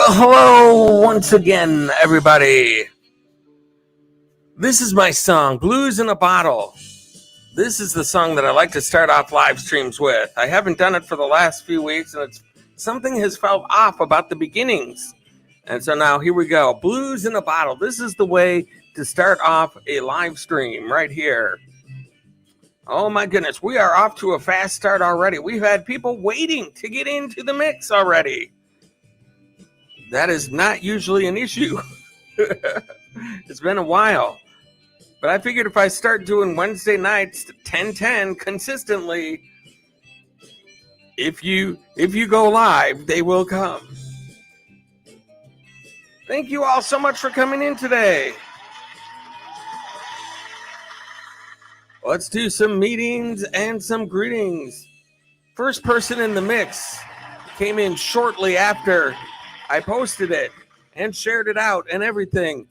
Well, hello once again, everybody. This is my song, Blues in a Bottle. This is the song that I like to start off live streams with. I haven't done it for the last few weeks, and something has felt off about the beginnings. And so now here we go, Blues in a Bottle. This is the way to start off a live stream right here. Oh my goodness, we are off to a fast start already. We've had people waiting to get into the mix already. That is not usually an issue. It's been a while. But I figured if I start doing Wednesday nights 10:10 consistently, if you go live, they will come. Thank you all so much for coming in today. Let's do some meetings and some greetings. First person in the mix came in shortly after I posted it and shared it out and everything.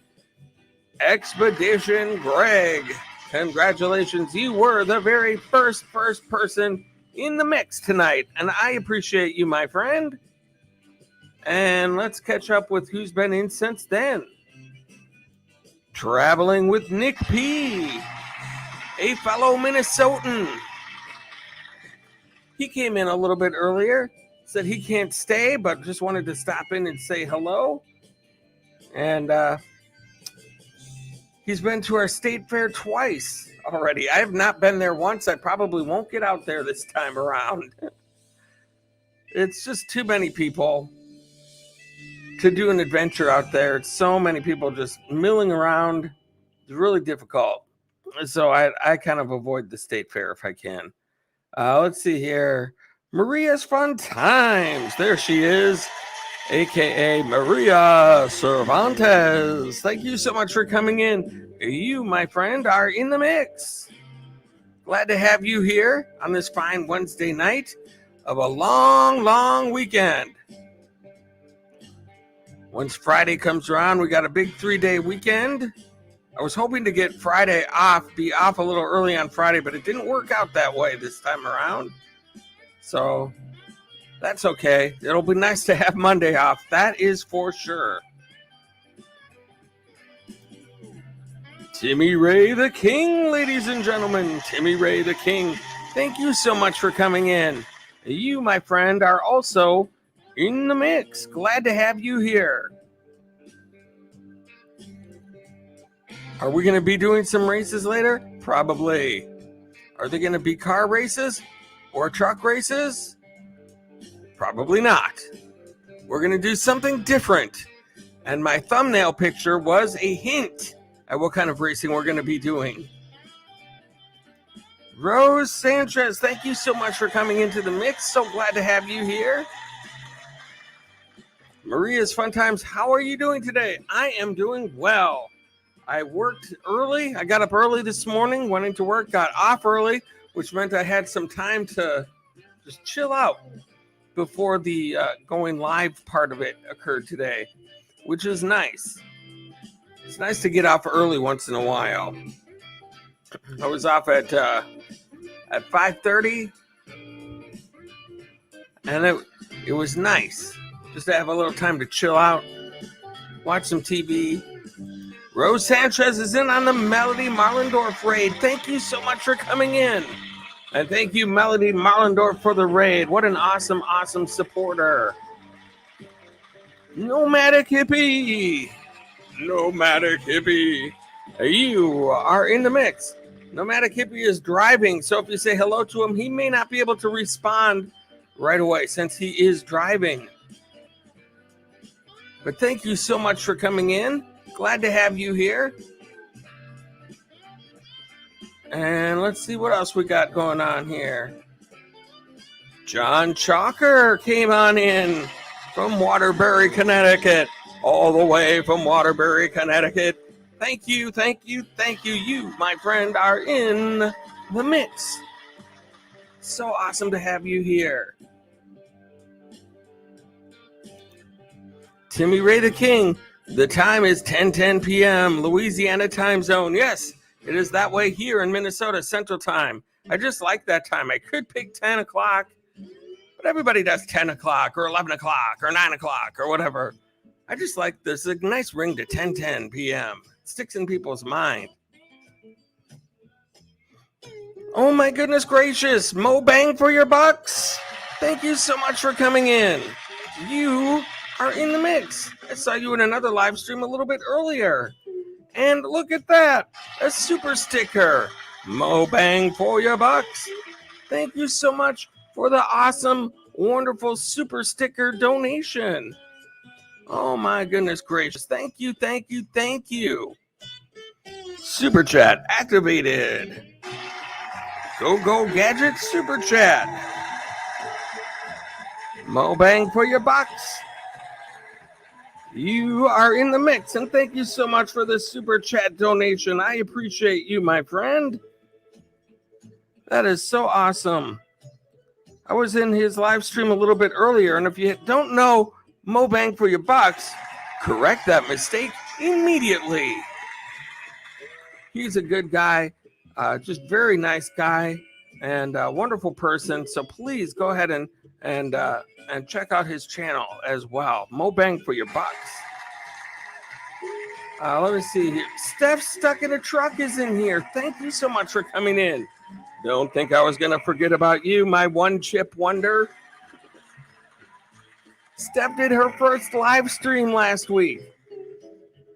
Expedition Greg, congratulations. You were the very first person in the mix tonight, and I appreciate you, my friend. And let's catch up with who's been in since then. Traveling with Nick P., a fellow Minnesotan. He came in a little bit earlier, said he can't stay, but just wanted to stop in and say hello. And he's been to our state fair twice already. I have not been there once. I probably won't get out there this time around. It's just too many people to do an adventure out there. It's so many people just milling around. It's really difficult. So I kind of avoid the state fair if I can. Let's see here. Maria's Fun Times. There she is, a.k.a. Maria Cervantes. Thank you so much for coming in. You, my friend, are in the mix. Glad to have you here on this fine Wednesday night of a long weekend. Once Friday comes around, we got a big 3-day weekend. I was hoping to get Friday off, be off a little early on Friday, but it didn't work out that way this time around. So that's okay. It'll be nice to have Monday off. That is for sure. Timmy Ray the King, ladies and gentlemen. Timmy Ray the King. Thank you so much for coming in. You, my friend, are also in the mix. Glad to have you here. Are we going to be doing some races later? Probably. Are they going to be car races or truck races? Probably not. We're going to do something different. And my thumbnail picture was a hint at what kind of racing we're going to be doing. Rose Sanchez, thank you so much for coming into the mix. So glad to have you here. Maria's Fun Times, how are you doing today? I am doing well. I worked early. I got up early this morning, went into work, got off early, which meant I had some time to just chill out before the going live part of it occurred today, which is nice. It's nice to get off early once in a while. I was off at 5:30, and it was nice just to have a little time to chill out, watch some TV. Rose Sanchez is in on the Melody Marlendorf raid. Thank you so much for coming in. And thank you, Melody Marlendorf, for the raid. What an awesome supporter. Nomadic Hippie. Nomadic Hippie. You are in the mix. Nomadic Hippie is driving, so if you say hello to him, he may not be able to respond right away since he is driving. But thank you so much for coming in. Glad to have you here. And let's see what else we got going on here. John Chalker came on in from Waterbury, Connecticut. All the way from Waterbury, Connecticut. Thank you. You, my friend, are in the mix. So awesome to have you here. Timmy Ray the King. The time is 10:10 p.m. Louisiana time zone. Yes, it is that way here in Minnesota Central Time. I just like that time. I could pick 10 o'clock, but everybody does 10 o'clock or 11 o'clock or 9 o'clock or whatever. I just like there's a nice ring to 10:10 p.m. It sticks in people's mind. Oh my goodness gracious, Mo Bang for your bucks. Thank you so much for coming in. You are in the mix. I saw you in another live stream a little bit earlier. And look at that, a super sticker. Mo Bang for your bucks. Thank you so much for the awesome, wonderful super sticker donation. Oh my goodness gracious. Thank you, thank you, thank you. Super chat activated. Go Gadget super chat. Mo Bang for your bucks. You are in the mix, and thank you so much for this super chat donation. I appreciate you, my friend. That is so awesome. I was in his live stream a little bit earlier, and if you don't know Mo Bang for your bucks, correct that mistake immediately. He's a good guy, just very nice guy, and a wonderful person. So please go ahead and check out his channel as well. Mo Bang for your bucks. Let me see here. Steph Stuck in a Truck is in here. Thank you so much for coming in. Don't think I was going to forget about you, my one chip wonder. Steph did her first live stream last week.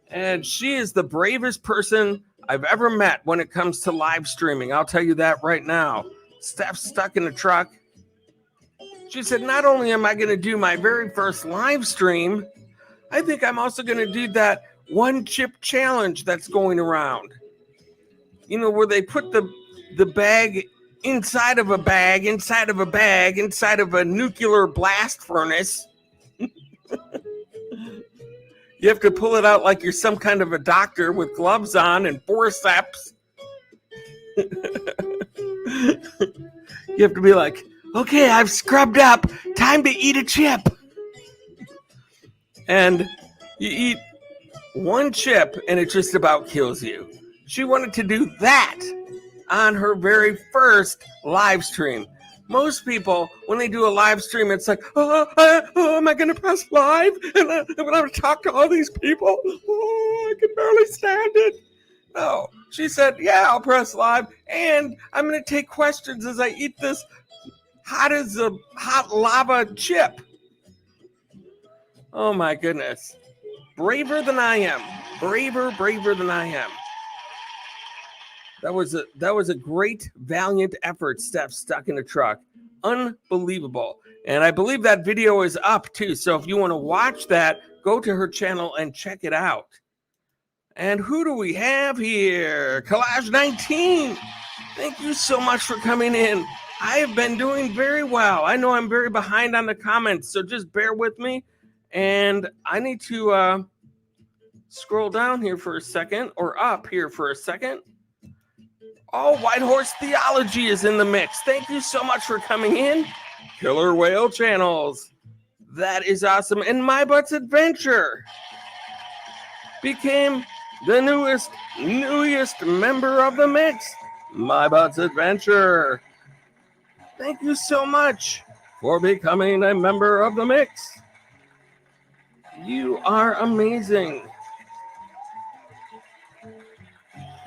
And she is the bravest person I've ever met when it comes to live streaming. I'll tell you that right now. Steph Stuck in a Truck. She said, not only am I going to do my very first live stream, I think I'm also going to do that one chip challenge that's going around. You know, where they put the bag inside of a bag, inside of a bag, inside of a nuclear blast furnace. You have to pull it out like you're some kind of a doctor with gloves on and forceps. You have to be like, okay, I've scrubbed up. Time to eat a chip. And you eat one chip and it just about kills you. She wanted to do that on her very first live stream. Most people, when they do a live stream, it's like, am I going to press live? And I'm going to talk to all these people? Oh, I can barely stand it. No, she said, yeah, I'll press live. And I'm going to take questions as I eat this hot as a hot lava chip. Oh, my goodness. Braver than I am. Braver than I am. That was a great, valiant effort, Steph Stuck in a Truck. Unbelievable. And I believe that video is up, too. So if you want to watch that, go to her channel and check it out. And who do we have here? Collage 19. Thank you so much for coming in. I have been doing very well. I know I'm very behind on the comments, so just bear with me. And I need to scroll down here for a second, or up here for a second. Oh, White Horse Theology is in the mix. Thank you so much for coming in. Killer Whale Channels. That is awesome. And My Butt's Adventure became the newest member of the mix. My Butt's Adventure. Thank you so much for becoming a member of the mix. You are amazing.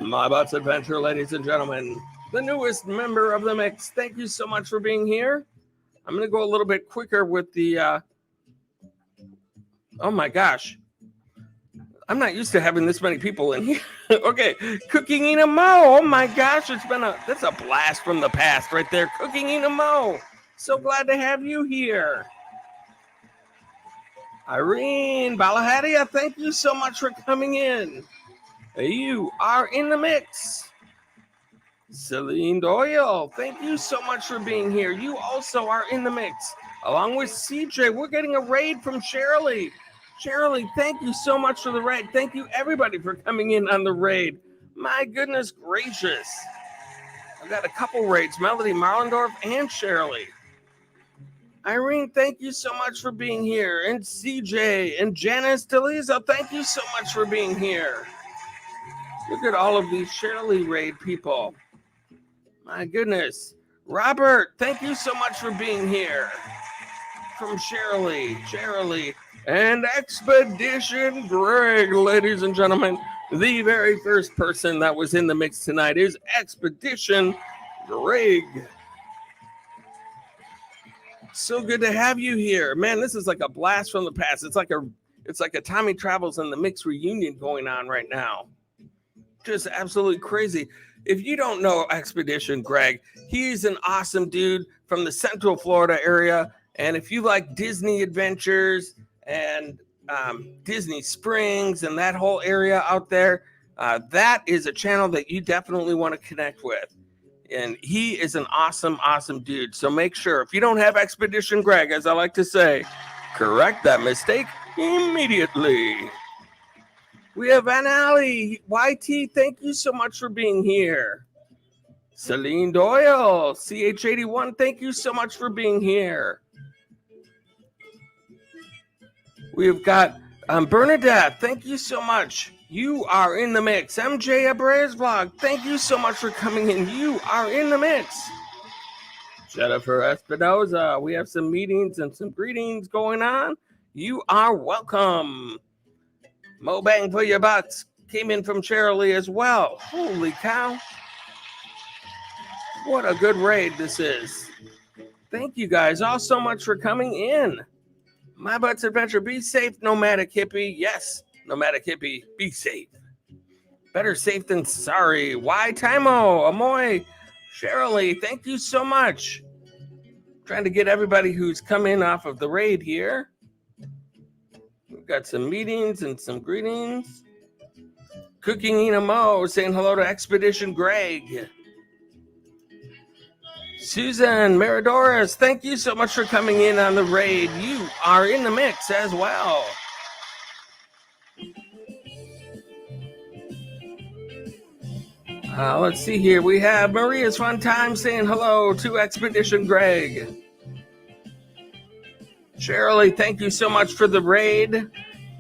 My Butt's Adventure, ladies and gentlemen, the newest member of the mix. Thank you so much for being here. I'm going to go a little bit quicker with the, oh my gosh. I'm not used to having this many people in here. Okay, Cooking Ina Mo. Oh my gosh, that's a blast from the past right there. Cooking Ina Mo. So glad to have you here. Irene Balahadia, thank you so much for coming in. You are in the mix. Celine Doyle, thank you so much for being here. You also are in the mix. Along with CJ, we're getting a raid from Shirley. Shirley, thank you so much for the raid. Thank you, everybody, for coming in on the raid. My goodness gracious. I've got a couple raids, Melody Marlendorf and Shirley. Irene, thank you so much for being here. And CJ and Janice DeLiza, thank you so much for being here. Look at all of these Shirley raid people. My goodness. Robert, thank you so much for being here. From Shirley. and Expedition Greg, ladies and gentlemen. The very first person that was in the mix tonight is Expedition Greg. So good to have you here, man. This is like a blast from the past. It's like a Tommy Travels in the Mix reunion going on right now. Just absolutely crazy. If you don't know Expedition Greg, he's an awesome dude from the Central Florida area. And if you like Disney adventures and Disney Springs and that whole area out there, that is a channel that you definitely want to connect with. And he is an awesome, awesome dude. So make sure, if you don't have Expedition Greg, as I like to say, correct that mistake immediately. We have Van Alley. YT, thank you so much for being here. Celine Doyle, CH81, thank you so much for being here. We've got Bernadette, thank you so much. You are in the mix. MJ Abrez Vlog, thank you so much for coming in. You are in the mix. Jennifer Espinoza, we have some meetings and some greetings going on. You are welcome. Mo Bang for your bucks came in from Cheryl as well. Holy cow. What a good raid this is. Thank you guys all so much for coming in. My Butts Adventure, be safe, Nomadic Hippie. Yes, Nomadic Hippie, be safe. Better safe than sorry. Why Timo, Amoy, Cheryl, thank you so much. Trying to get everybody who's come in off of the raid here. We've got some meetings and some greetings. Cooking Ina Mo saying hello to Expedition Greg. Susan Meridoris, thank you so much for coming in on the raid. You are in the mix as well. Let's see here. We have Maria's Fun Time saying hello to Expedition Greg. Cheryl, thank you so much for the raid.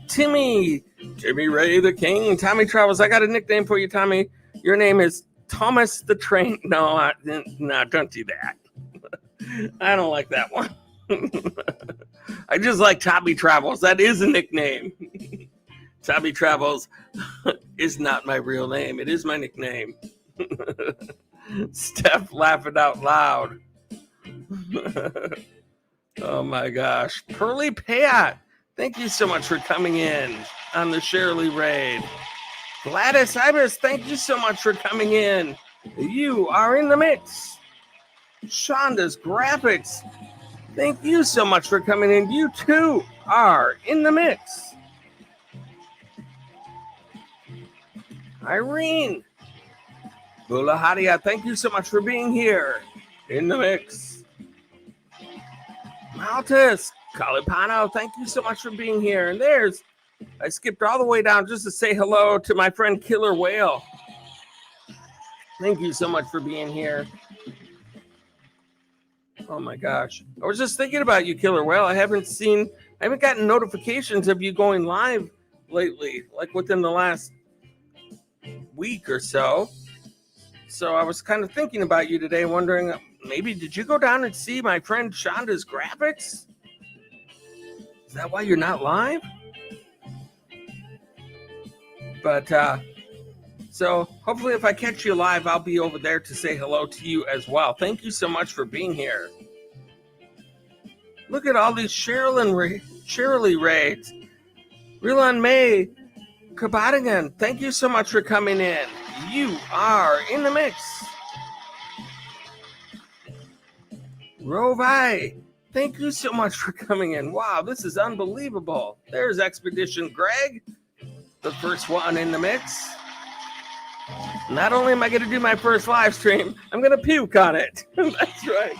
Timmy Ray the King. Tommy Travels, I got a nickname for you, Tommy. Your name is Thomas the Train. No, don't do that. I don't like that one. I just like Tommy Travels. That is a nickname. Tommy Travels is not my real name. It is my nickname. Steph laughing out loud. Oh my gosh. Pearly Pat, thank you so much for coming in on the Shirley raid. Gladys Ibis, thank you so much for coming in. You are in the mix. Shonda's Graphics, thank you so much for coming in. You too are in the mix. Irene Bulahadia, thank you so much for being here in the mix. Maltus Calipano, thank you so much for being here. And I skipped all the way down just to say hello to my friend Killer Whale. Thank you so much for being here. Oh my gosh. I was just thinking about you, Killer Whale. I haven't gotten notifications of you going live lately, like within the last week or so. So I was kind of thinking about you today, wondering, maybe did you go down and see my friend Shonda's Graphics? Is that why you're not live? But so hopefully if I catch you live, I'll be over there to say hello to you as well. Thank you so much for being here. Look at all these Shirley raids. Rilan May Kabadigan, thank you so much for coming in. You are in the mix. Rovai, thank you so much for coming in. Wow, this is unbelievable. There's Expedition Greg, the first one in the mix. Not only am I going to do my first live stream, I'm going to puke on it. That's right.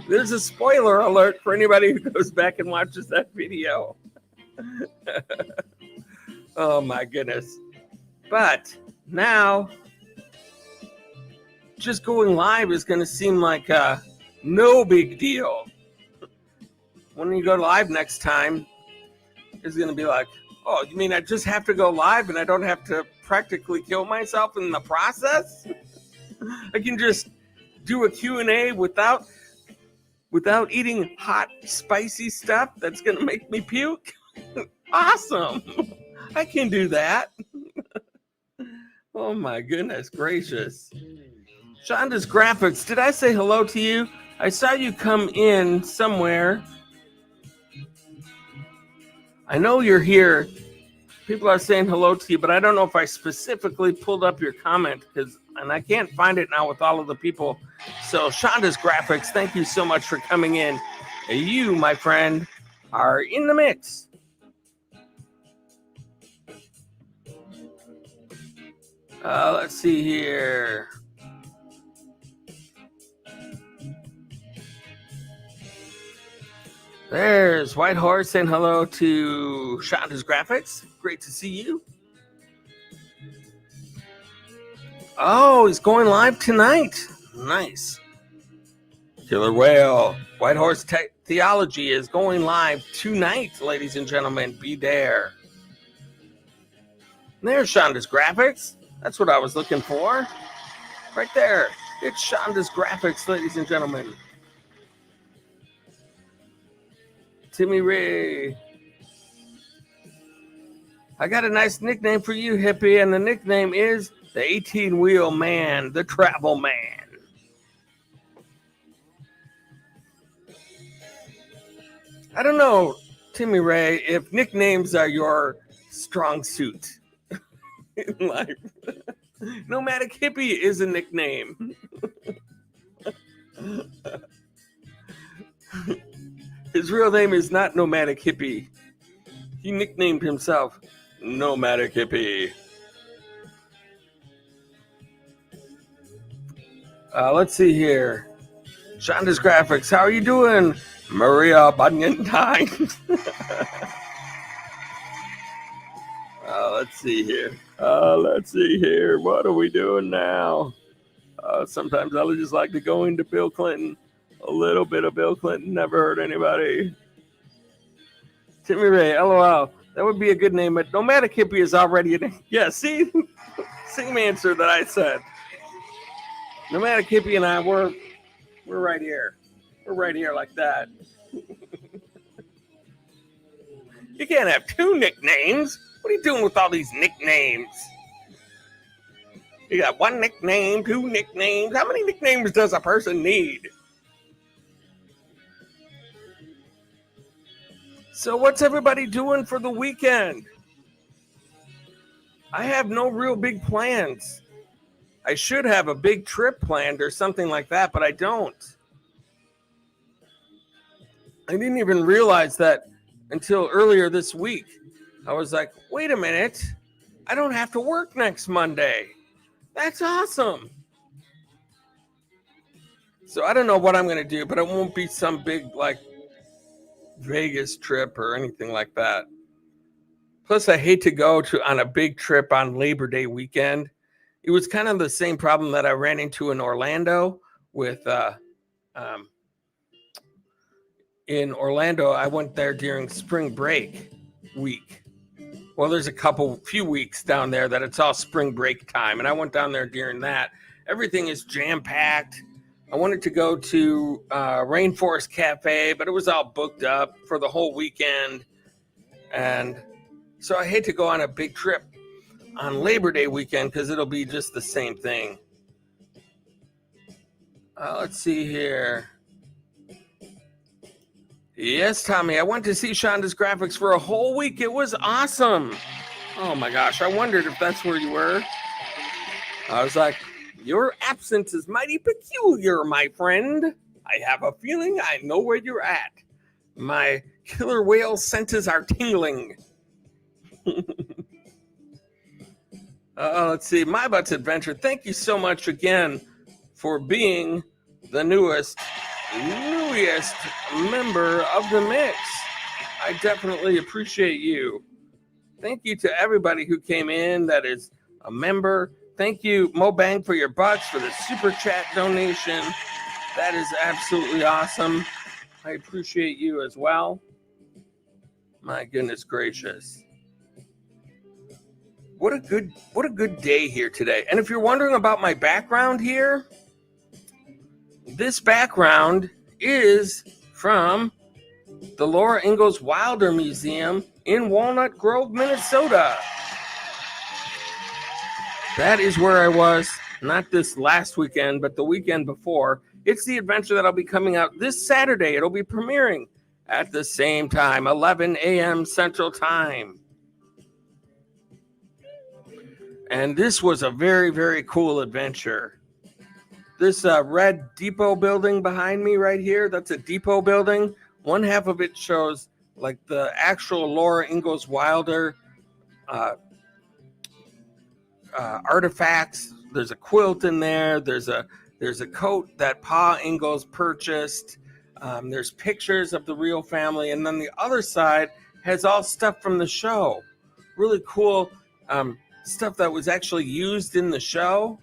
There's a spoiler alert for anybody who goes back and watches that video. Oh my goodness. But now, just going live is going to seem like no big deal. When you go live next time, it's going to be like, oh, you mean I just have to go live and I don't have to practically kill myself in the process? I can just do a Q&A without without eating hot, spicy stuff that's going to make me puke? Awesome. I can do that. Oh my goodness gracious. Shonda's Graphics, did I say hello to you? I saw you come in somewhere. I know you're here. People are saying hello to you, but I don't know if I specifically pulled up your comment and I can't find it now with all of the people. So Shonda's Graphics, thank you so much for coming in. You, my friend, are in the mix. Let's see here. There's White Horse saying hello to Shonda's Graphics. Great to see you. Oh, he's going live tonight. Nice. Killer Whale. White Horse Theology is going live tonight, ladies and gentlemen. Be there. And there's Shonda's Graphics. That's what I was looking for. Right there. It's Shonda's Graphics, ladies and gentlemen. Timmy Ray. I got a nice nickname for you, hippie, and the nickname is the 18-wheel man, the travel man. I don't know, Timmy Ray, if nicknames are your strong suit in life. Nomadic Hippie is a nickname. His real name is not Nomadic Hippie. He nicknamed himself Nomadic Hippie. Let's see here. Shonda's Graphics, how are you doing? Maria Bunyantine. Let's see here. What are we doing now? Sometimes I just like to go into Bill Clinton. A little bit of Bill Clinton never hurt anybody. Timmy Ray, LOL. That would be a good name, but Nomadic Hippie is already a name. Yeah, see? Same answer that I said. Nomadic Hippie and I, we're right here. We're right here like that. You can't have two nicknames. What are you doing with all these nicknames? You got one nickname, two nicknames. How many nicknames does a person need? So what's everybody doing for the weekend? I have no real big plans. I should have a big trip planned or something like that, but I don't. I didn't even realize that until earlier this week. I was like, wait a minute. I don't have to work next Monday. That's awesome. So I don't know what I'm going to do, but it won't be some big, like, Vegas trip or anything like that. Plus, I hate to go on a big trip on Labor Day weekend. It was kind of the same problem that I ran into in Orlando with, in Orlando, I went there during spring break week. Well, there's few weeks down there that it's all spring break time. And I went down there during that. Everything is jam-packed. I wanted to go to Rainforest Cafe, but it was all booked up for the whole weekend. And so I hate to go on a big trip on Labor Day weekend because it'll be just the same thing. Let's see here. Yes, Tommy, I went to see Shonda's Graphics for a whole week. It was awesome. Oh my gosh, I wondered if that's where you were. I was like, your absence is mighty peculiar, my friend. I have a feeling I know where you're at. My killer whale senses are tingling. Let's see. My Butts Adventure, thank you so much again for being the newest member of the mix. I definitely appreciate you. Thank you to everybody who came in that is a member. Thank you, Mo Bang, for your bucks, for the super chat donation. That is absolutely awesome. I appreciate you as well. My goodness gracious. What a good day here today. And if you're wondering about my background here, this background is from the Laura Ingalls Wilder Museum in Walnut Grove, Minnesota. That is where I was, not this last weekend, but the weekend before. It's the adventure that'll be coming out this Saturday. It'll be premiering at the same time, 11 a.m. Central Time. And this was a very, very cool adventure. This red depot building behind me right here, that's a depot building. One half of it shows like the actual Laura Ingalls Wilder artifacts. There's a quilt in there. There's a coat that Pa Ingalls purchased. There's pictures of the real family. And then the other side has all stuff from the show. Really cool stuff that was actually used in the show.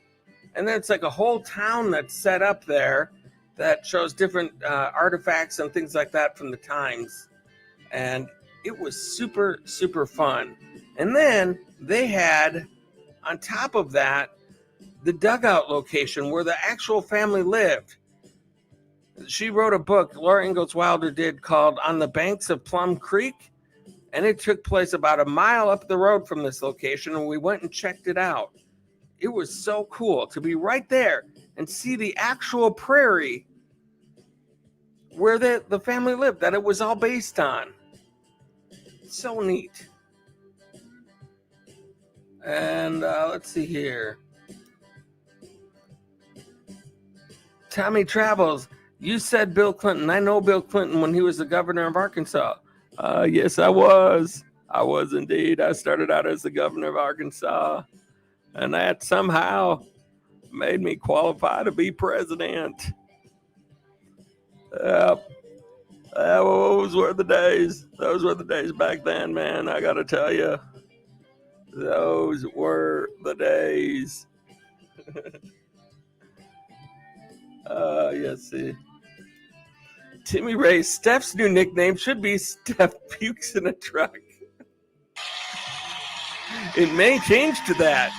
And then it's like a whole town that's set up there that shows different artifacts and things like that from the times. And it was super, super fun. And then they had, on top of that, the dugout location where the actual family lived. She wrote a book, Laura Ingalls Wilder did, called On the Banks of Plum Creek. And it took place about a mile up the road from this location, and we went and checked it out. It was so cool to be right there and see the actual prairie where the family lived, that it was all based on. So neat. And let's see here. Tommy Travels, you said Bill Clinton. I know Bill Clinton when he was the governor of Arkansas. Yes, I was. I was indeed. I started out as the governor of Arkansas, and that somehow made me qualify to be president. Those were the days. Those were the days back then, man. I got to tell you, those were the days. Yes, see. Timmy Ray, Steph's new nickname should be Steph Pukes in a Truck. It may change to that.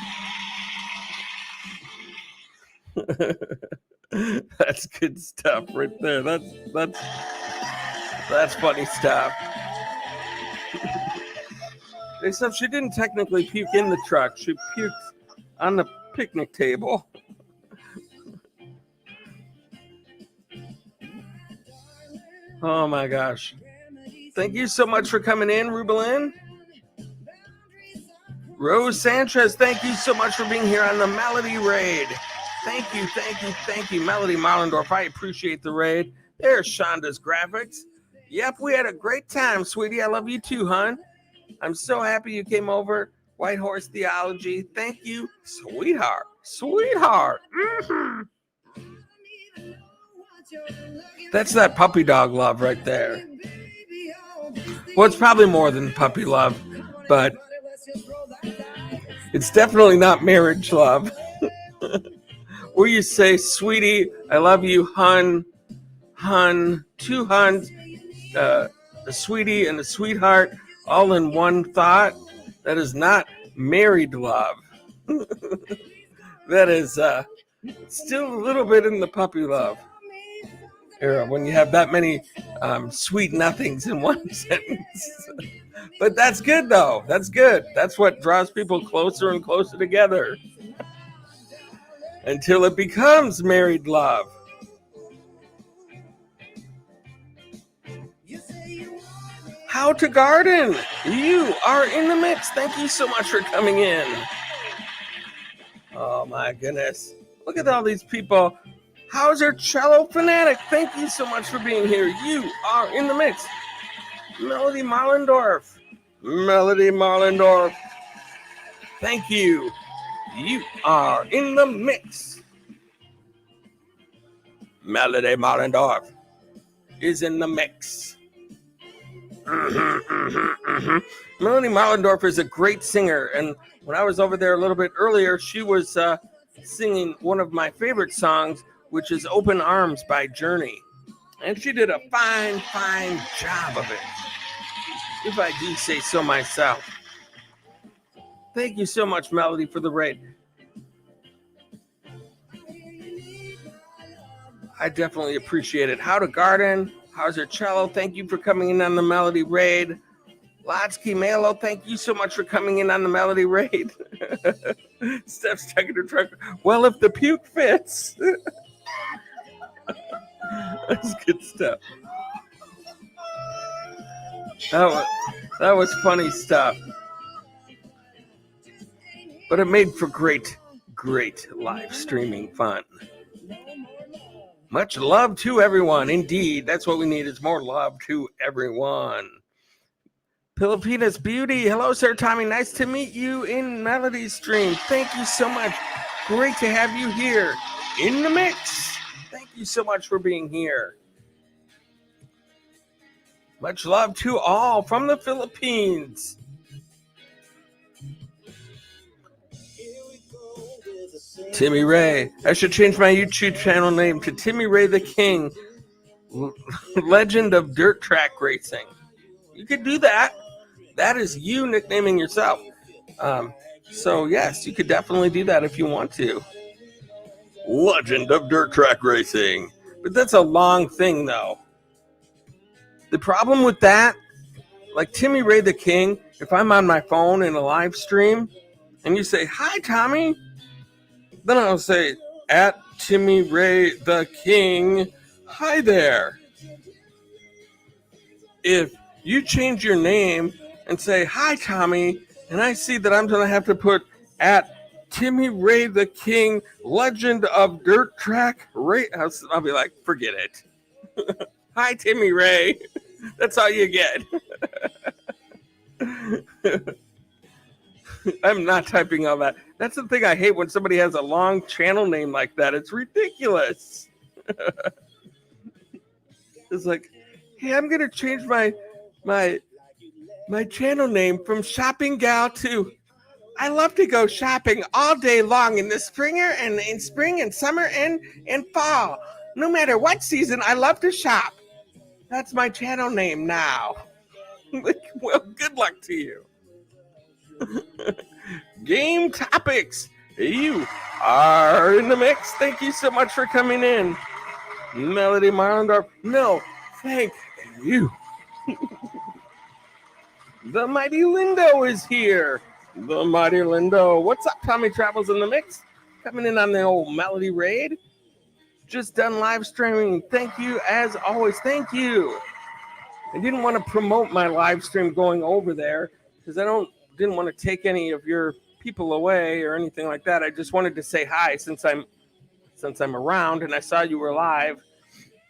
That's good stuff right there. That's funny stuff. Except she didn't technically puke in the truck. She puked on the picnic table. Oh my gosh. Thank you so much for coming in, Rubelin. Rose Sanchez, thank you so much for being here on the Melody Raid. Thank you, Melody Marlendorf. I appreciate the raid. There's Shonda's graphics. Yep, we had a great time, sweetie. I love you too, hon. I'm so happy you came over. White Horse Theology. Thank you, sweetheart. Sweetheart. Mm-hmm. That's that puppy dog love right there. Well, it's probably more than puppy love, but it's definitely not marriage love. Where you say, sweetie, I love you, hun, two huns, a sweetie and a sweetheart, all in one thought. That is not married love. That is still a little bit in the puppy love era when you have that many sweet nothings in one sentence. But that's good, though. That's good. That's what draws people closer and closer together until it becomes married love. How to Garden. You are in the mix. Thank you so much for coming in. Oh, my goodness. Look at all these people. How's your cello fanatic? Thank you so much for being here. You are in the mix. Melody Marlendorf. Melody Marlendorf. Thank you. You are in the mix. Melody Marlendorf is in the mix. Melody Marlendorf is a great singer, and when I was over there a little bit earlier, she was singing one of my favorite songs, which is Open Arms by Journey. And she did a fine job of it, if I do say so myself. Thank you so much, Melody, for the raid. I definitely appreciate it. How to Garden, how's your cello? Thank you for coming in on the Melody Raid. Latsky Malo, thank you so much for coming in on the Melody Raid. Steph's checking her truck. Well, if the puke fits. That's good stuff. That was funny stuff. But it made for great live streaming fun. Much love to everyone. Indeed, that's what we need is more love to everyone. Filipinas Beauty. Hello, Sir Tommy. Nice to meet you in Melody Stream. Thank you so much. Great to have you here in the mix. Thank you so much for being here. Much love to all from the Philippines. Timmy Ray. I should change my YouTube channel name to Timmy Ray the King, Legend of Dirt Track Racing. You could do that. That is you nicknaming yourself. So yes, you could definitely do that if you want to. Legend of Dirt Track Racing. But that's a long thing, though. The problem with that, like Timmy Ray the King, if I'm on my phone in a live stream and you say, "Hi, Tommy," then I'll say, "At Timmy Ray the King, hi there." If you change your name and say, "Hi, Tommy," and I see that I'm going to have to put at Timmy Ray the King, Legend of Dirt Track Racing, I'll be like, forget it. Hi, Timmy Ray. That's all you get. I'm not typing all that. That's the thing I hate when somebody has a long channel name like that. It's ridiculous. It's like, hey, I'm going to change my channel name from Shopping Gal to I love to go shopping all day long in the spring and summer and fall. No matter what season, I love to shop. That's my channel name now. Well, good luck to you. Game topics. You are in the mix. Thank you so much for coming in. Melody Marlendorf. No, thank you. The Mighty Lindo is here. The Mighty Lindo. What's up, Tommy Travels in the mix? Coming in on the old Melody Raid. Just done live streaming. Thank you, as always. Thank you. I didn't want to promote my live stream going over there because didn't want to take any of your people away or anything like that. I just wanted to say hi since I'm around and I saw you were live.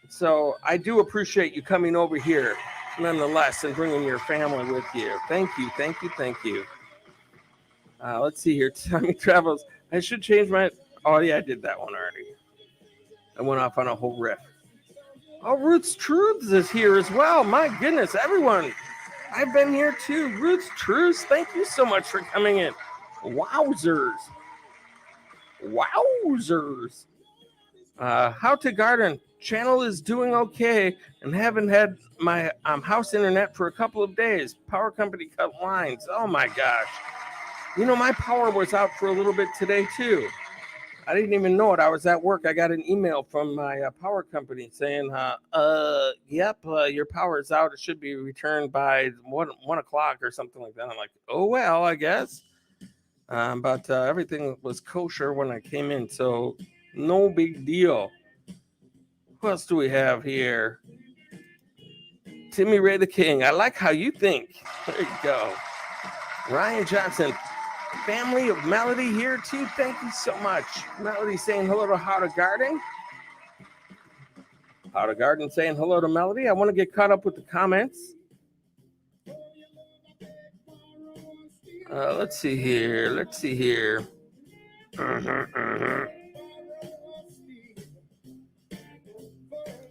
So I do appreciate you coming over here nonetheless and bringing your family with you. Thank you. Let's see here. Tommy Travels. I should change my... Oh, yeah, I did that one already. I went off on a whole riff. Oh, Roots Truths is here as well. My goodness, everyone. I've been here too. Roots Truths, thank you so much for coming in. Wowzers. How to Garden. Channel is doing okay and haven't had my house internet for a couple of days. Power company cut lines. Oh, my gosh. You know, my power was out for a little bit today, too. I didn't even know it. I was at work. I got an email from my power company saying, your power is out. It should be returned by 1 o'clock or something like that. I'm like, oh, well, I guess. But everything was kosher when I came in, so no big deal. Who else do we have here? Timmy Ray the King. I like how you think. There you go. Ryan Johnson. Family of Melody here too. Thank you so much. Melody saying hello to How to Garden. How to Garden saying hello to Melody. I want to get caught up with the comments. Let's see here.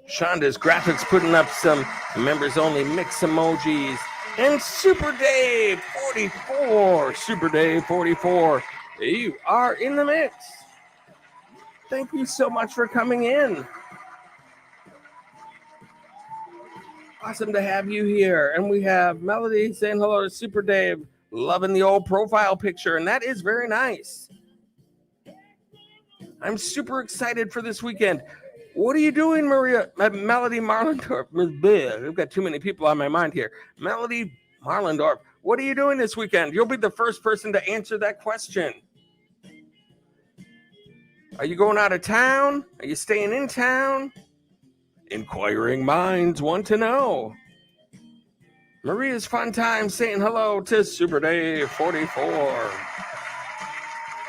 Shonda's Graphics putting up some members only mix emojis. And Super Dave 44, you are in the mix. Thank you so much for coming in. Awesome to have you here. And we have Melody saying hello to Super Dave, loving the old profile picture, and that is very nice. I'm super excited for this weekend. What are you doing, Maria? Melody Marlendorf. I've got too many people on my mind here. Melody Marlendorf, what are you doing this weekend? You'll be the first person to answer that question. Are you going out of town? Are you staying in town? Inquiring minds want to know. Maria's fun time saying hello to Super Day 44.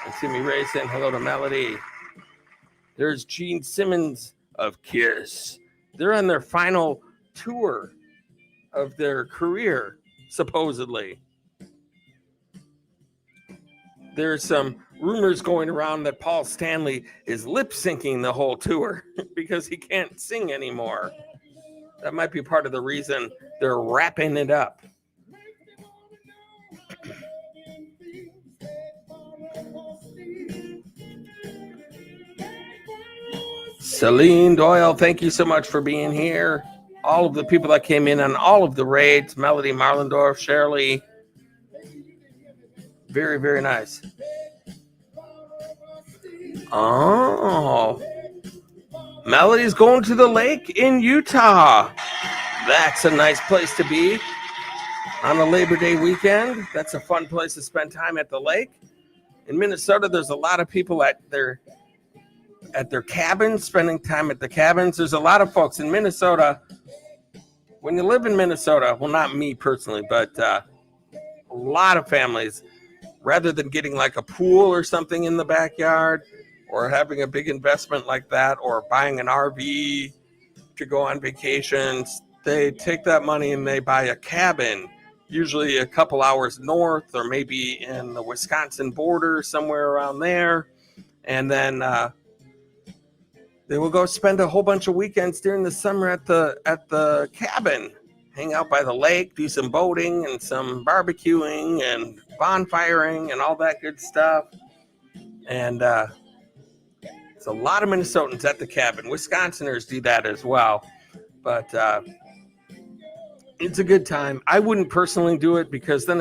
And Timmy Ray saying hello to Melody. There's Gene Simmons of Kiss. They're on their final tour of their career, supposedly. There's some rumors going around that Paul Stanley is lip syncing the whole tour because he can't sing anymore. That might be part of the reason they're wrapping it up. Celine Doyle, thank you so much for being here. All of the people that came in on all of the raids, Melody Marlendorf, Shirley. Very, very nice. Oh, Melody's going to the lake in Utah. That's a nice place to be on a Labor Day weekend. That's a fun place to spend time at the lake. In Minnesota, there's a lot of people at their cabins, spending time at the cabins. There's a lot of folks in Minnesota. When you live in Minnesota, well, not me personally, but a lot of families, rather than getting like a pool or something in the backyard or having a big investment like that or buying an RV to go on vacations, they take that money and they buy a cabin, usually a couple hours north or maybe in the Wisconsin border, somewhere around there. And then they will go spend a whole bunch of weekends during the summer at the cabin, hang out by the lake, do some boating and some barbecuing and bonfiring and all that good stuff. And it's a lot of Minnesotans at the cabin. Wisconsiners do that as well. But it's a good time. I wouldn't personally do it because then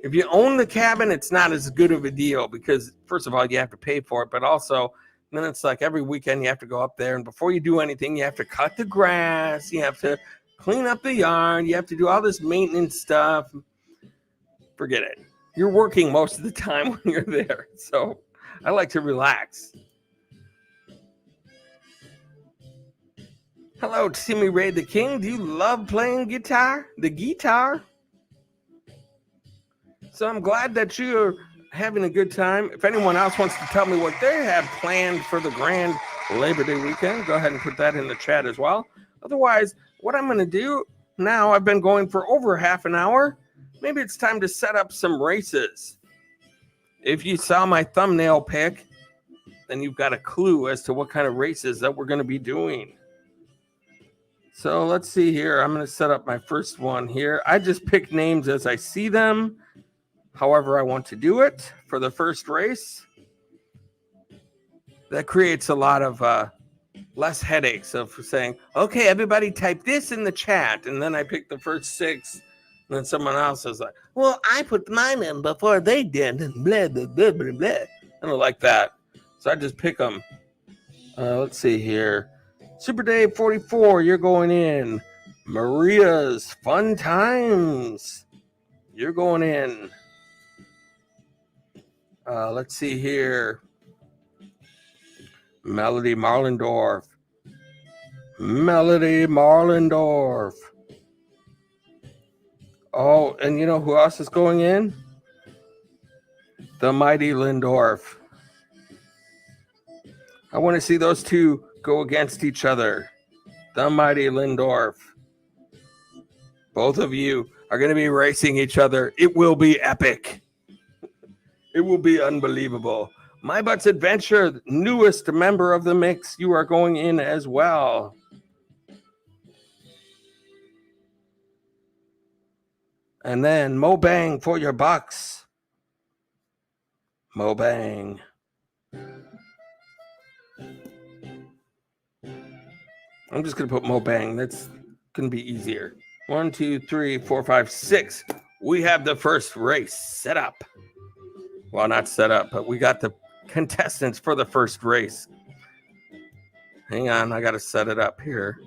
if you own the cabin, it's not as good of a deal because, first of all, you have to pay for it, but also then it's like every weekend you have to go up there, and before you do anything, you have to cut the grass, you have to clean up the yard, you have to do all this maintenance stuff. Forget it. You're working most of the time when you're there, so I like to relax. Hello, Timmy Ray the King. Do you love playing guitar? The guitar? So I'm glad that you're having a good time. If anyone else wants to tell me what they have planned for the grand Labor Day weekend, go ahead and put that in the chat as well. Otherwise, what I'm going to do now, I've been going for over half an hour. Maybe it's time to set up some races. If you saw my thumbnail pick, then you've got a clue as to what kind of races that we're going to be doing. So let's see here. I'm going to set up my first one here. I just pick names as I see them. However I want to do it for the first race. That creates a lot of less headaches of saying, okay, everybody type this in the chat. And then I pick the first 6. And then someone else is like, well, I put mine in before they did. And blah, blah, blah, blah, blah. I don't like that. So I just pick them. Let's see here. Super Day 44, you're going in. Maria's Fun Times, you're going in. Let's see here. Melody Marlendorf. Oh, and you know who else is going in? The Mighty Lindorf. I want to see those two go against each other. The Mighty Lindorf. Both of you are going to be racing each other. It will be epic. It will be unbelievable. My Butt's Adventure, newest member of the mix, you are going in as well. And then Mo Bang for your bucks. Mo Bang. I'm just going to put Mo Bang. That's going to be easier. 1, 2, 3, 4, 5, 6. We have the first race set up. Well, not set up, but we got the contestants for the first race. Hang on, I got to set it up here.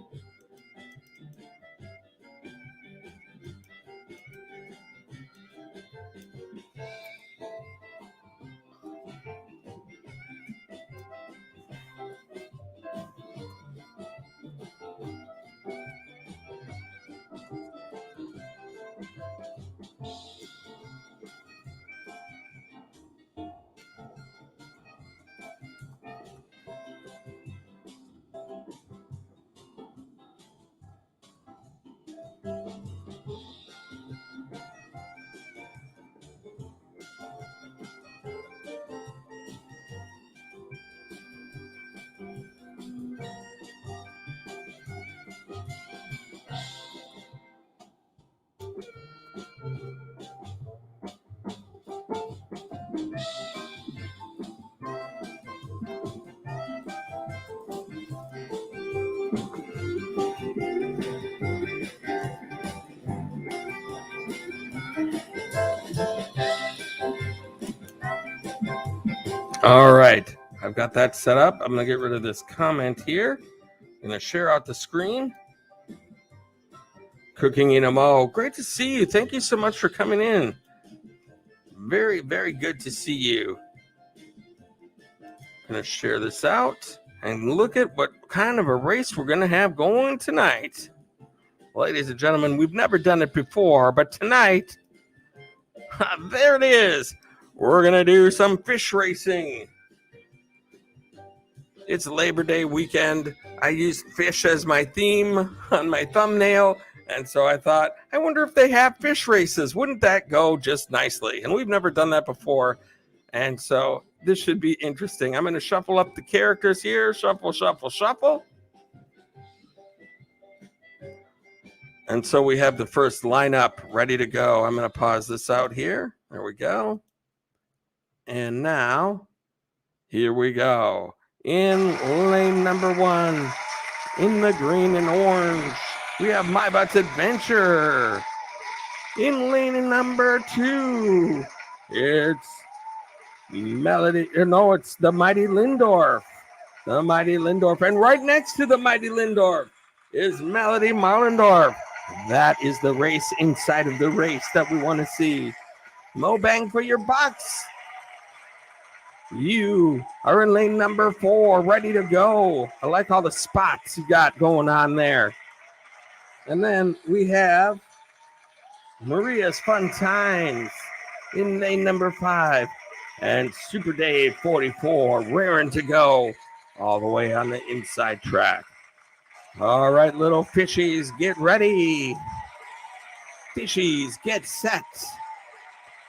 All right, I've got that set up. I'm going to get rid of this comment here. I'm going to share out the screen. Cooking in a Mo. Great to see you. Thank you so much for coming in. Very, very good to see you. I'm going to share this out and look at what kind of a race we're going to have going tonight. Ladies and gentlemen, we've never done it before, but tonight, there it is. We're going to do some fish racing. It's Labor Day weekend. I used fish as my theme on my thumbnail, and so I thought, I wonder if they have fish races. Wouldn't that go just nicely? And we've never done that before, and so this should be interesting. I'm going to shuffle up the characters here. Shuffle, shuffle, shuffle. And so we have the first lineup ready to go. I'm going to pause this out here. There we go. And now, here we go. In lane number 1, in the green and orange, we have My Butt's Adventure. In lane number 2, it's Melody. No, it's the Mighty Lindorf. The Mighty Lindorf. And right next to the Mighty Lindorf is Melody Mollendorf. That is the race inside of the race that we want to see. Mo Bang for your bucks. You are in lane number 4, ready to go. I like all the spots you got going on there. And then we have Maria's Fun Times in lane number 5. And Super Dave 44, raring to go all the way on the inside track. All right, little fishies, get ready. Fishies, get set.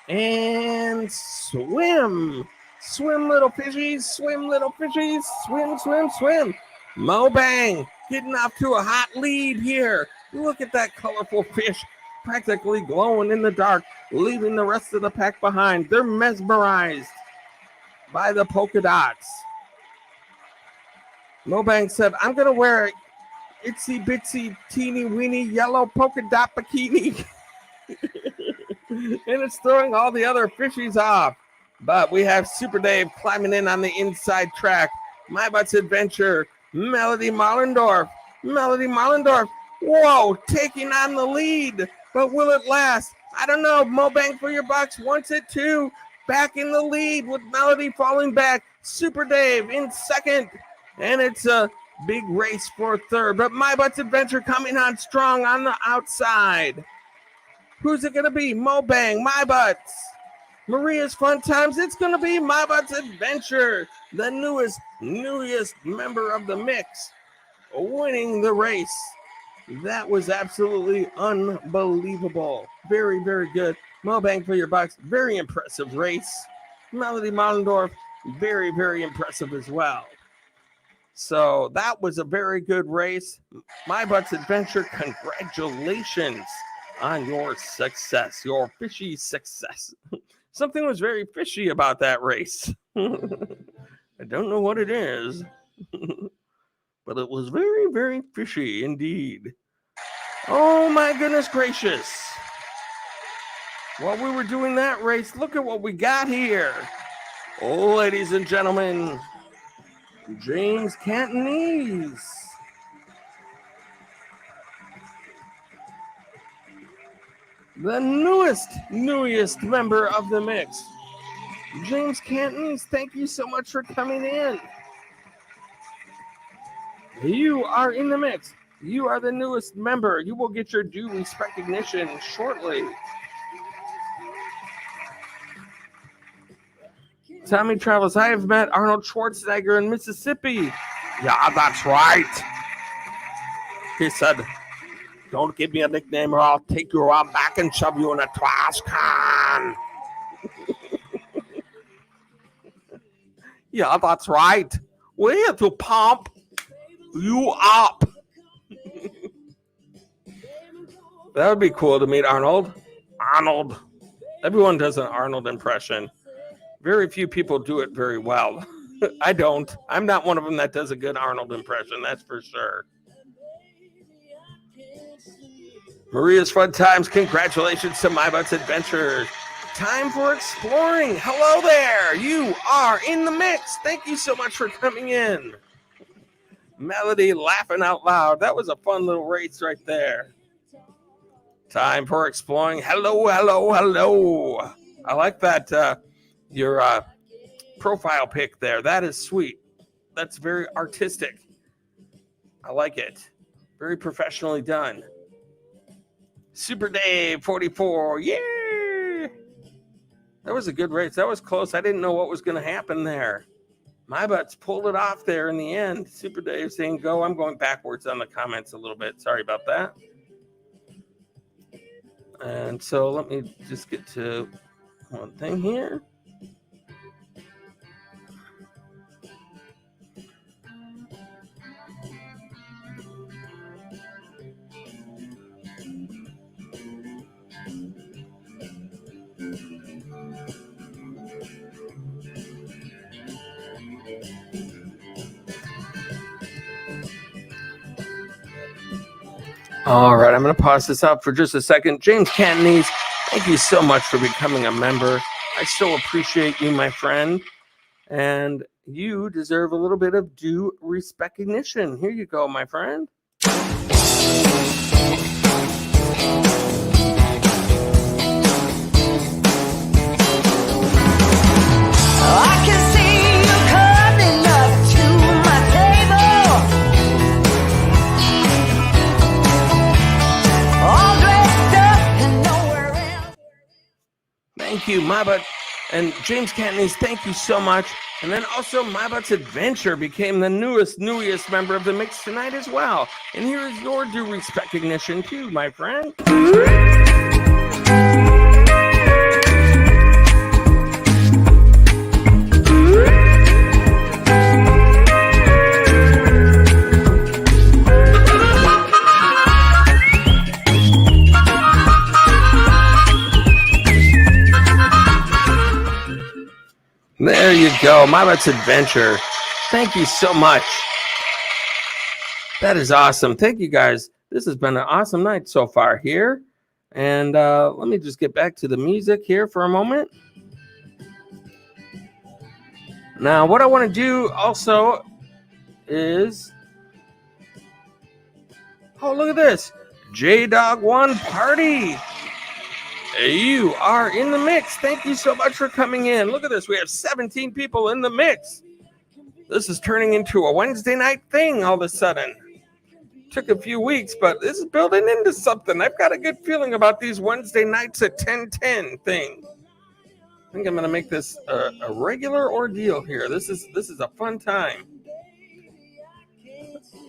And swim. Swim, little fishies. Swim, little fishies. Swim, swim, swim. Mo Bang getting off to a hot lead here. Look at that colorful fish practically glowing in the dark, leaving the rest of the pack behind. They're mesmerized by the polka dots. Mo Bang said, I'm going to wear an itsy bitsy teeny weeny yellow polka dot bikini. And it's throwing all the other fishies off. But we have Super Dave climbing in on the inside track. My Butt's Adventure, Melody Mollendorf. Melody Mollendorf, whoa, taking on the lead. But will it last? I don't know. Mo Bang for your bucks wants it too. Back in the lead with Melody falling back. Super Dave in second. And it's a big race for third. But My Butt's Adventure coming on strong on the outside. Who's it going to be? Mo Bang, My Butt's. Maria's Fun Times. It's going to be My Butt's Adventure, the newest member of the mix, winning the race. That was absolutely unbelievable. Very, very good. Mo Bang for your bucks. Very impressive race. Melody Mollendorf, very, very impressive as well. So that was a very good race. My Butt's Adventure, congratulations on your success, your fishy success. Something was very fishy about that race. I don't know what it is, but it was very, very fishy indeed. Oh my goodness gracious. While we were doing that race, look at what we got here. Oh, ladies and gentlemen, James Cantonese. The newest member of the mix. James Cantonese, thank you so much for coming in. You are in the mix. You are the newest member. You will get your due recognition shortly. Tommy Travels, I have met Arnold Schwarzenegger in Mississippi. Yeah, that's right. He said, don't give me a nickname or I'll take you around back and shove you in a trash can. Yeah, that's right. We're here to pump you up. That would be cool to meet Arnold. Arnold. Everyone does an Arnold impression. Very few people do it very well. I don't. I'm not one of them that does a good Arnold impression, that's for sure. Maria's Fun Times, congratulations to My Butt's Adventures. Time for exploring. Hello there. You are in the mix. Thank you so much for coming in. Melody laughing out loud. That was a fun little race right there. Time for exploring. Hello, hello, hello. I like that, your profile pic there. That is sweet. That's very artistic. I like it. Very professionally done. Super Dave 44. Yeah. That was a good race. That was close. I didn't know what was going to happen there. My Butts pulled it off there in the end. Super Dave saying go. I'm going backwards on the comments a little bit. Sorry about that. And so let me just get to one thing here. All right, I'm going to pause this out for just a second. James Cantonese, thank you so much for becoming a member. I so appreciate you, my friend. And you deserve a little bit of due recognition. Here you go, my friend. Thank you, My Butt. And James Cantonese, thank you so much. And then also My Butt's Adventure became the newest member of the mix tonight as well. And here is your due recognition too, my friend. There you go, My Butt's Adventure. Thank you so much. That is awesome. Thank you, guys. This has been an awesome night so far here. And let me just get back to the music here for a moment. Now, what I want to do also is... Oh, look at this. J-Dog 1 Party. You are in the mix. Thank you so much for coming in. Look at this. We have 17 people in the mix. This is turning into a Wednesday night thing all of a sudden. Took a few weeks, but this is building into something. I've got a good feeling about these Wednesday nights at 10:10 thing. I think I'm going to make this a regular ordeal here. This is a fun time.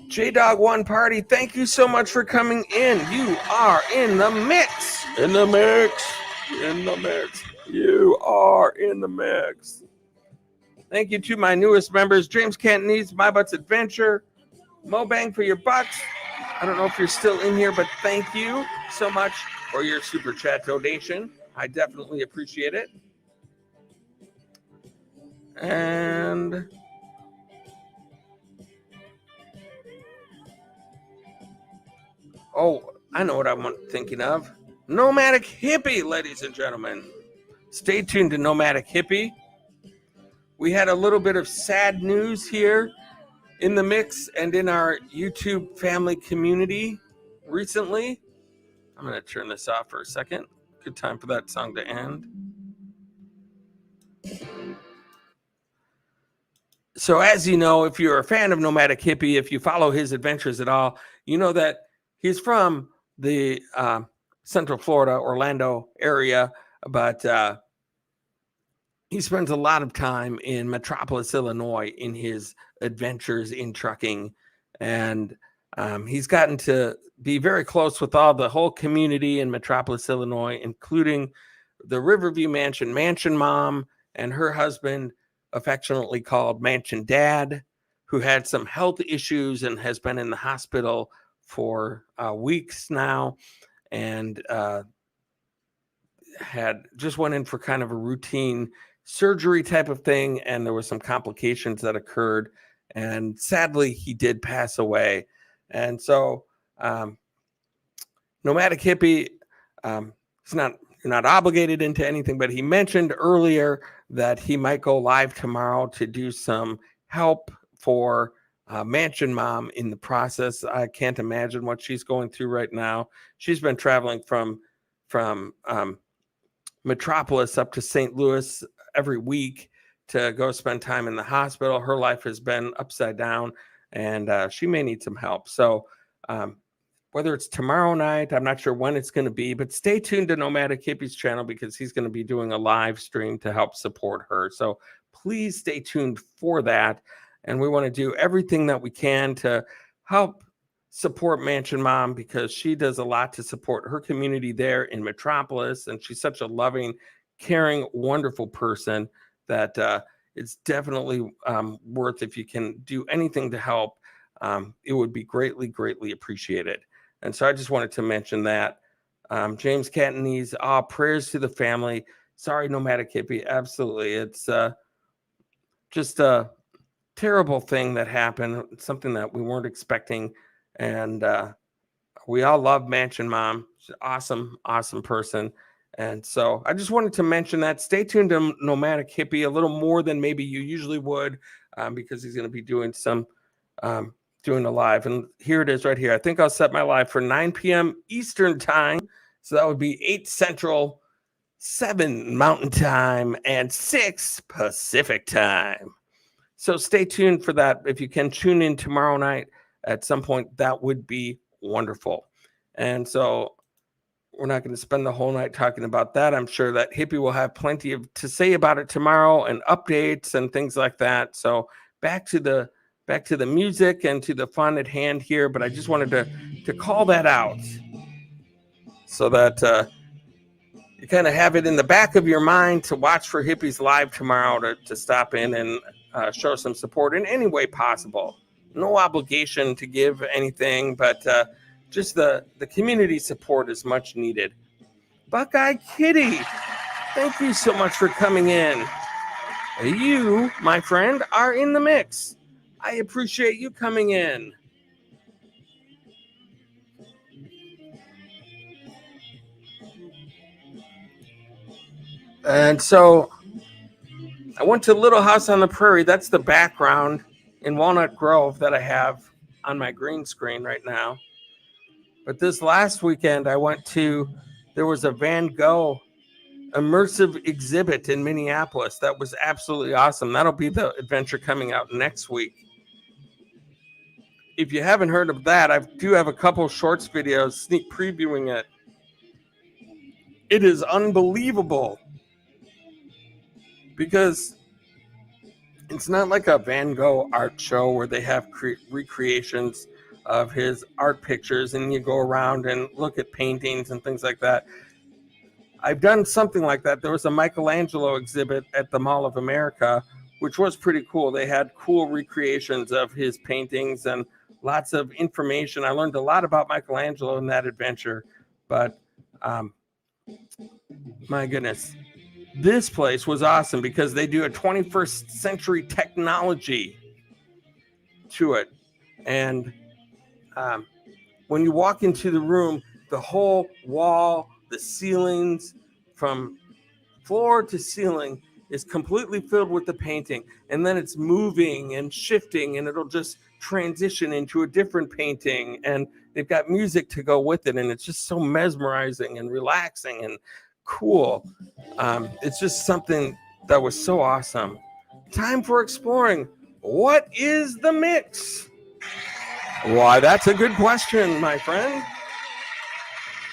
J-Dog 1 Party, thank you so much for coming in. You are in the mix. In the mix. In the mix. You are in the mix. Thank you to my newest members, James Cantonese, My Butt's Adventure, Mo Bang for your bucks. I don't know if you're still in here, but thank you so much for your super chat donation. I definitely appreciate it. And... oh, I know what I'm thinking of. Nomadic Hippie, ladies and gentlemen. Stay tuned to Nomadic Hippie. We had a little bit of sad news here in the mix and in our YouTube family community recently. I'm going to turn this off for a second. Good time for that song to end. So as you know, if you're a fan of Nomadic Hippie, if you follow his adventures at all, you know that he's from the Central Florida, Orlando area, but he spends a lot of time in Metropolis, Illinois in his adventures in trucking. And he's gotten to be very close with the whole community in Metropolis, Illinois, including the Riverview Mansion Mom and her husband, affectionately called Mansion Dad, who had some health issues and has been in the hospital for weeks now, and had just went in for kind of a routine surgery type of thing, and there was some complications that occurred, and sadly he did pass away. And so Nomadic Hippie, he's not obligated into anything, but he mentioned earlier that he might go live tomorrow to do some help for Mansion Mom in the process. I can't imagine what she's going through right now. She's been traveling from Metropolis up to St. Louis every week to go spend time in the hospital. Her life has been upside down, and she may need some help. So whether it's tomorrow night, I'm not sure when it's going to be, but stay tuned to Nomadic Hippie's channel because he's going to be doing a live stream to help support her. So please stay tuned for that. And we want to do everything that we can to help support Mansion Mom because she does a lot to support her community there in Metropolis. And she's such a loving, caring, wonderful person that it's definitely worth, if you can do anything to help, it would be greatly, greatly appreciated. And so I just wanted to mention that. James Catanese, prayers to the family. Sorry, Nomadic Hippie. Absolutely. It's just a terrible thing that happened, something that we weren't expecting. And we all love Mansion Mom. She's an awesome, awesome person. And so I just wanted to mention that. Stay tuned to Nomadic Hippie a little more than maybe you usually would because he's going to be doing some doing a live. And here it is right here. I think I'll set my live for 9 p.m. Eastern time. So that would be 8 Central, 7 Mountain Time, and 6 Pacific Time. So stay tuned for that. If you can tune in tomorrow night at some point, that would be wonderful. And so we're not going to spend the whole night talking about that. I'm sure that Hippie will have plenty to say about it tomorrow and updates and things like that. So back to the music and to the fun at hand here. But I just wanted to call that out so that you kind of have it in the back of your mind to watch for Hippies live tomorrow to stop in and show some support in any way possible. No obligation to give anything, but just the community support is much needed. Buckeye Kitty, thank you so much for coming in. You, my friend, are in the mix. I appreciate you coming in. And so I went to Little House on the Prairie. That's the background in Walnut Grove that I have on my green screen right now. But this last weekend, there was a Van Gogh immersive exhibit in Minneapolis. That was absolutely awesome. That'll be the adventure coming out next week. If you haven't heard of that, I do have a couple shorts videos sneak previewing it. It is unbelievable because it's not like a Van Gogh art show where they have recreations of his art pictures and you go around and look at paintings and things like that. I've done something like that. There was a Michelangelo exhibit at the Mall of America, which was pretty cool. They had cool recreations of his paintings and lots of information. I learned a lot about Michelangelo in that adventure, but my goodness, this place was awesome because they do a 21st century technology to it. And when you walk into the room, the whole wall, the ceilings, from floor to ceiling, is completely filled with the painting, and then it's moving and shifting, and it'll just transition into a different painting, and they've got music to go with it, and it's just so mesmerizing and relaxing and cool. It's just something that was so awesome. Time for exploring. What is the mix? Why, that's a good question, my friend.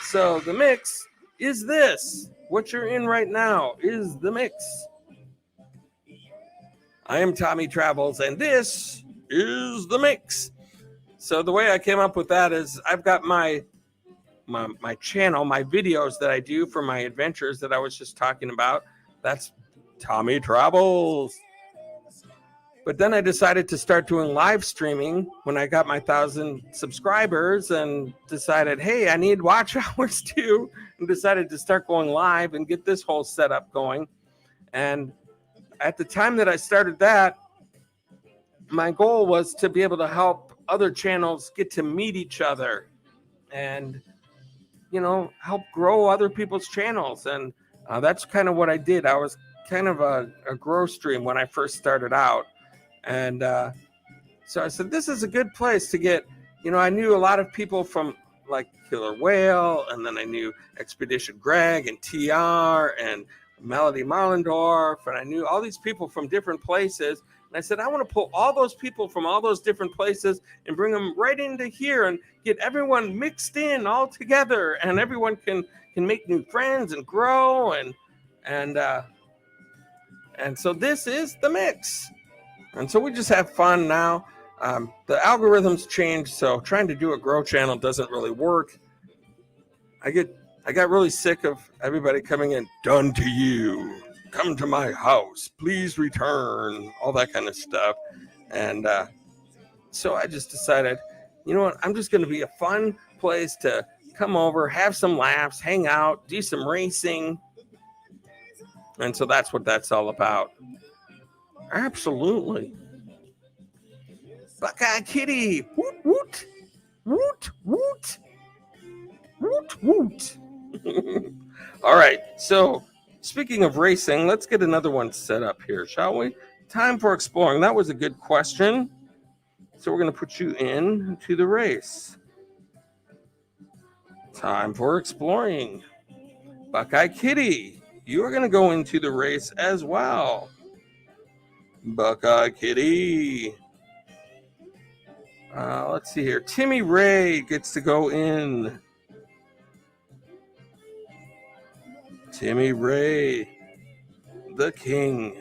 So the mix is this. What you're in right now is the mix. I am Tommy Travels, and this is the mix. So the way I came up with that is I've got my channel, my videos that I do for my adventures that I was just talking about. That's Tommy Travels. But then I decided to start doing live streaming when I got my 1,000 subscribers, and decided, hey, I need watch hours too, and decided to start going live and get this whole setup going. And at the time that I started that, my goal was to be able to help other channels get to meet each other and, help grow other people's channels. And that's kind of what I did. I was kind of a grow stream when I first started out. And so I said, this is a good place to get, I knew a lot of people from like Killer Whale, and then I knew Expedition Greg and TR and Melody Marlendorf, and I knew all these people from different places. And I said, I want to pull all those people from all those different places and bring them right into here and get everyone mixed in all together, and everyone can make new friends and grow. And so this is the mix. And so we just have fun now. The algorithms change, so trying to do a grow channel doesn't really work. I got really sick of everybody coming in, done to you, come to my house, please return, all that kind of stuff. And so I just decided, you know what, I'm just going to be a fun place to come over, have some laughs, hang out, do some racing. And so that's what that's all about. Absolutely. Buckeye Kitty, woot woot, woot woot, woot woot. All right, so speaking of racing, let's get another one set up here, shall we? Time for exploring. That was a good question. So we're going to put you in to the race. Time for exploring. Buckeye Kitty, you are going to go into the race as well. Buckeye Kitty. Let's see here. Timmy Ray gets to go in. Timmy Ray, the king.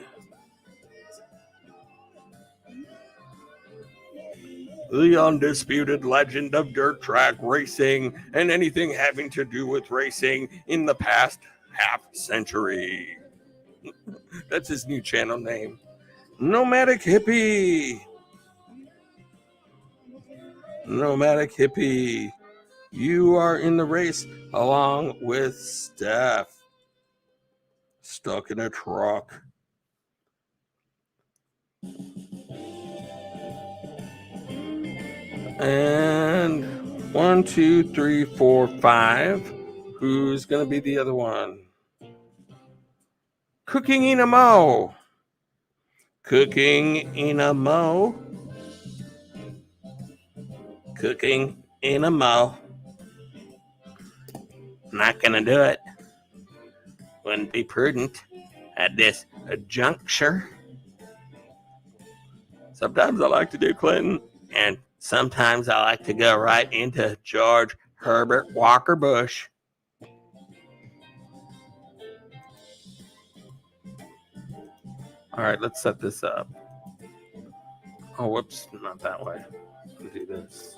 The undisputed legend of dirt track racing and anything having to do with racing in the past half century. That's his new channel name. Nomadic Hippie. Nomadic Hippie. You are in the race along with Steph. Stuck in a truck. And 1, 2, 3, 4, 5. Who's going to be the other one? Cooking in a Mo. Cooking in a Mo. Cooking in a Mo. Not going to do it. Wouldn't be prudent at this juncture. Sometimes I like to do Clinton, and sometimes I like to go right into George Herbert Walker Bush. All right, let's set this up. Oh, whoops, not that way. Let's do this.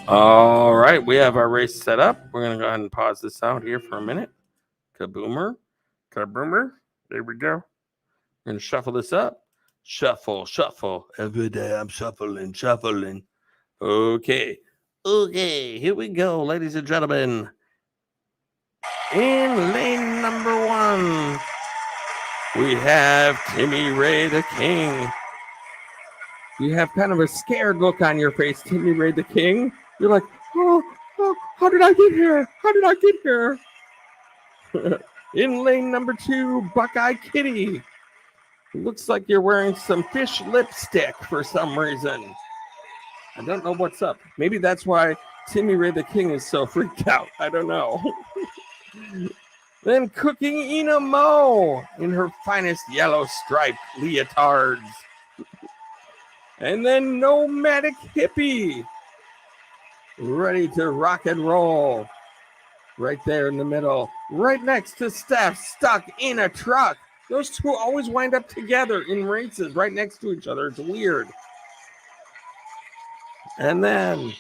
All right, we have our race set up. We're going to go ahead and pause this out here for a minute. Kaboomer. Kaboomer. There we go. We're going to shuffle this up. Shuffle, shuffle. Every day I'm shuffling. Okay. Here we go, ladies and gentlemen. In lane number 1, we have Timmy Ray the King. You have kind of a scared look on your face, Timmy Ray the King. You're like, oh, how did I get here? In lane number 2, Buckeye Kitty. Looks like you're wearing some fish lipstick for some reason. I don't know what's up. Maybe that's why Timmy Ray the King is so freaked out. I don't know. Then Cooking Ina Mo in her finest yellow striped leotards. And then Nomadic Hippie, ready to rock and roll. Right there in the middle, right next to Steph, stuck in a truck. Those two always wind up together in races, right next to each other. It's weird. And then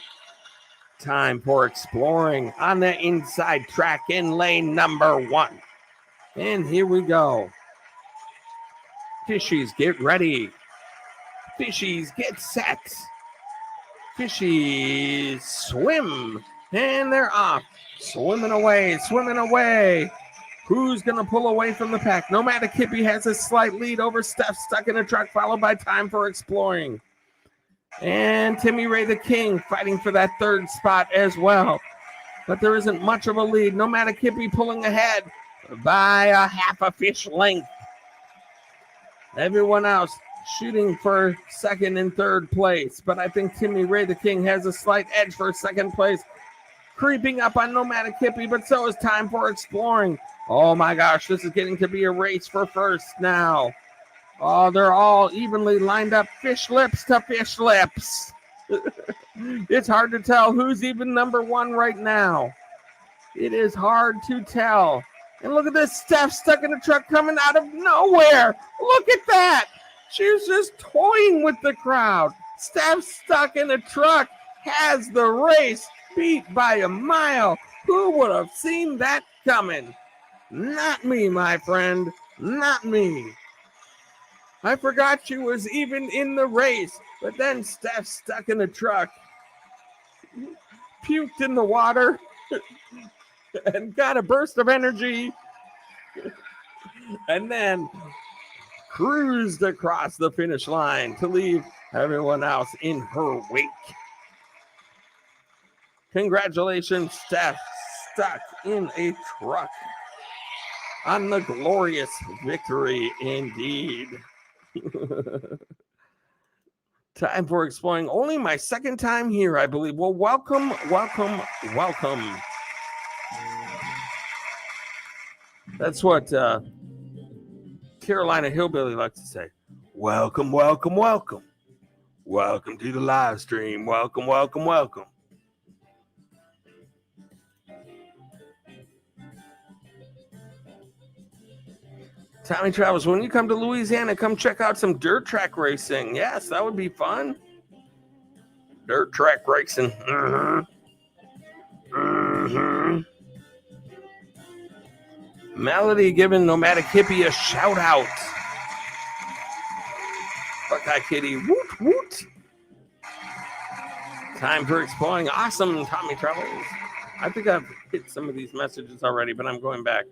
time for exploring on the inside track in lane number 1. And here we go. Fishies, get ready. Fishies, get set. Fishies, swim. And they're off. Swimming away. Who's going to pull away from the pack? Nomadic Hippie has a slight lead over Steph, stuck in a truck, followed by Time for Exploring. And Timmy Ray the King fighting for that 3rd spot as well. But there isn't much of a lead. Nomadic Hippie pulling ahead by a half a fish length. Everyone else shooting for 2nd and 3rd place. But I think Timmy Ray the King has a slight edge for 2nd place. Creeping up on Nomadic Hippie, but so is Time for Exploring. Oh my gosh, this is getting to be a race for 1st now. Oh, they're all evenly lined up, fish lips to fish lips. It's hard to tell who's even number 1 right now. It is hard to tell. And look at this, Steph stuck in a truck coming out of nowhere. Look at that. She's just toying with the crowd. Steph stuck in a truck has the race beat by a mile. Who would have seen that coming? Not me, my friend. Not me. I forgot she was even in the race. But then Steph stuck in the truck, puked in the water, and got a burst of energy. And then cruised across the finish line to leave everyone else in her wake. Congratulations, Steph, stuck in a truck on the glorious victory indeed. Time for Exploring. Only my 2nd time here, I believe. Well, welcome. That's what Carolina Hillbilly likes to say. Welcome. Welcome to the live stream. Welcome. Tommy Travels, when you come to Louisiana, come check out some dirt track racing. Yes, that would be fun. Dirt track racing. Melody giving Nomadic Hippie a shout out. Buckeye Kitty, woot woot. Time for Exploring. Awesome, Tommy Travels. I think I've hit some of these messages already, but I'm going back.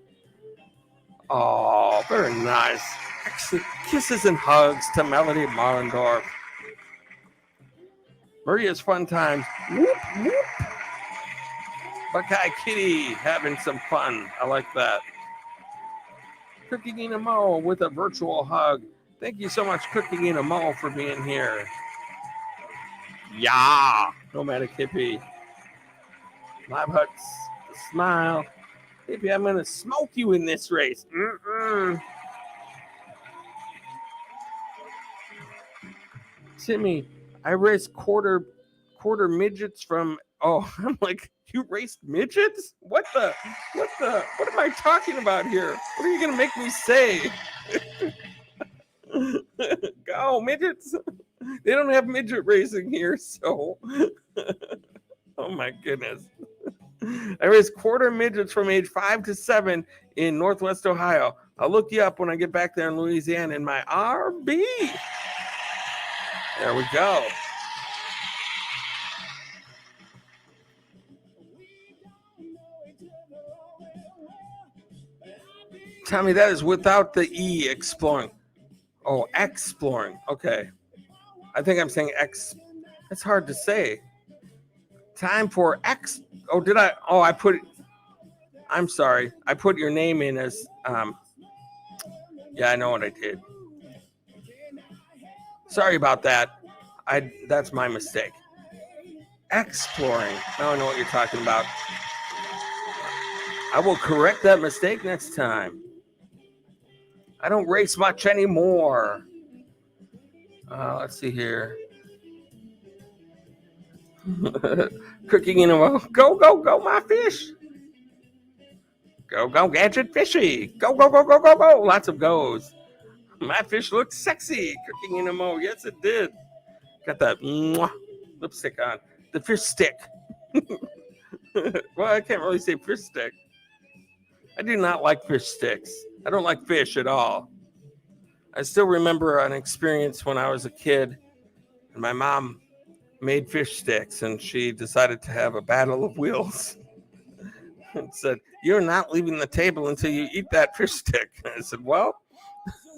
Oh, very nice. Actually, kisses and hugs to Melody Marlendorf. Maria's Fun Times. Whoop, whoop. Buckeye Kitty having some fun. I like that. Cooking Ina Mo with a virtual hug. Thank you so much, Cooking Ina Mo, for being here. Yeah. Nomadic Hippie. Live Huts. Smile. Maybe I'm going to smoke you in this race. Timmy, I raced quarter midgets from... Oh, I'm like, you raced midgets? What am I talking about here? What are you going to make me say? Go, midgets. They don't have midget racing here, so... Oh my goodness. I raised quarter midgets from age 5 to 7 in Northwest Ohio. I'll look you up when I get back there in Louisiana in my RV. There we go. Tommy, that is without the E, exploring. Oh, exploring. Okay. I think I'm saying X. That's hard to say. Time for X. Oh, did I? Oh, I put. I'm sorry. I put your name in as. Yeah, I know what I did. Sorry about that. That's my mistake. Exploring. Now I know what you're talking about. I will correct that mistake next time. I don't race much anymore. Let's see here. Cooking in a go, go, go, my fish. Go, go, gadget fishy. Go, go, go, go, go, go. Lots of goes. My fish looks sexy. Cooking in a mo. Yes, it did. Got that lipstick on. The fish stick. Well, I can't really say fish stick. I do not like fish sticks. I don't like fish at all. I still remember an experience when I was a kid, and my mom made fish sticks, and she decided to have a battle of wills. And said, "You're not leaving the table until you eat that fish stick." And I said, "Well,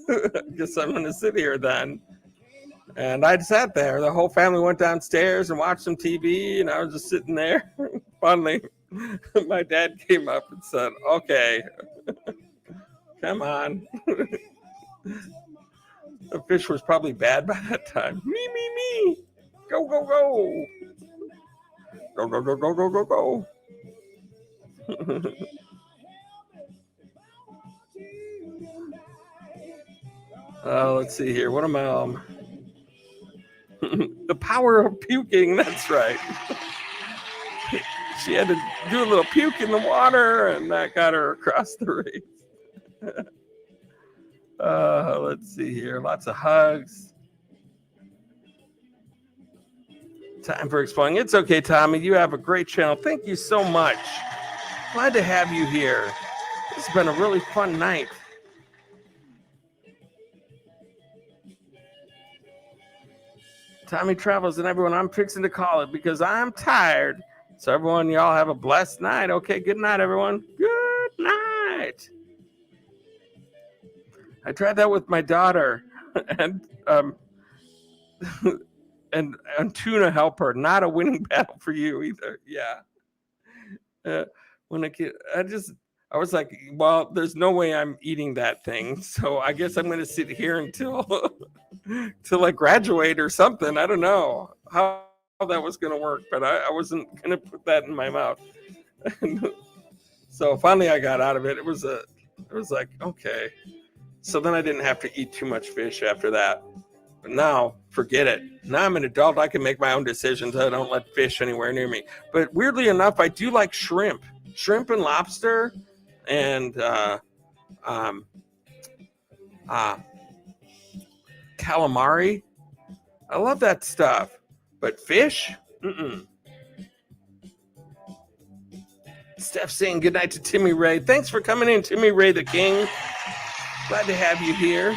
I guess I'm going to sit here then." And I sat there. The whole family went downstairs and watched some TV, and I was just sitting there. Finally, my dad came up and said, "Okay, come on." The fish was probably bad by that time. Me. Go, go, go. Go, go, go, go, go, go, go. Let's see here. What am I? The power of puking. That's right. She had to do a little puke in the water, and that got her across the race. Let's see here. Lots of hugs. Time for exploring. It's okay, Tommy. You have a great channel. Thank you so much. Glad to have you here. This has been a really fun night. Tommy Travels and everyone, I'm fixing to call it because I'm tired. So everyone, y'all have a blessed night. Okay, good night, everyone. Good night. I tried that with my daughter, and and tuna helper. Not a winning battle for you either. Yeah. When a kid, I was like, well, there's no way I'm eating that thing. So I guess I'm going to sit here until I graduate or something. I don't know how that was going to work, but I wasn't going to put that in my mouth. So finally I got out of it. It was like, okay. So then I didn't have to eat too much fish after that. But now, forget it. Now I'm an adult. I can make my own decisions. I don't let fish anywhere near me. But weirdly enough, I do like shrimp and lobster, and calamari. I love that stuff. But fish? Mm-mm. Steph saying good night to Timmy Ray. Thanks for coming in, Timmy Ray the King. Glad to have you here.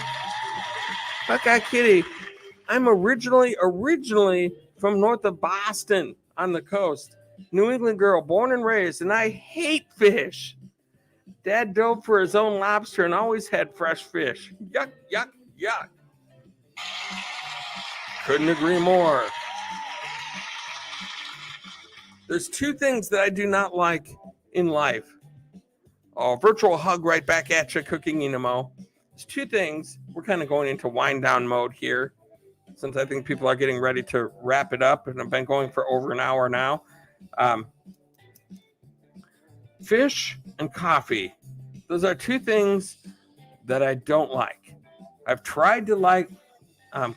Buckeye Kitty. I'm originally from north of Boston on the coast. New England girl, born and raised, and I hate fish. Dad dove for his own lobster and always had fresh fish. Yuck, yuck, yuck. Couldn't agree more. There's two things that I do not like in life. Oh, virtual hug right back at you, Cooking Inamo. There's two things. We're kind of going into wind down mode here, since I think people are getting ready to wrap it up, and I've been going for over an hour now. Fish and coffee. Those are two things that I don't like. I've tried to like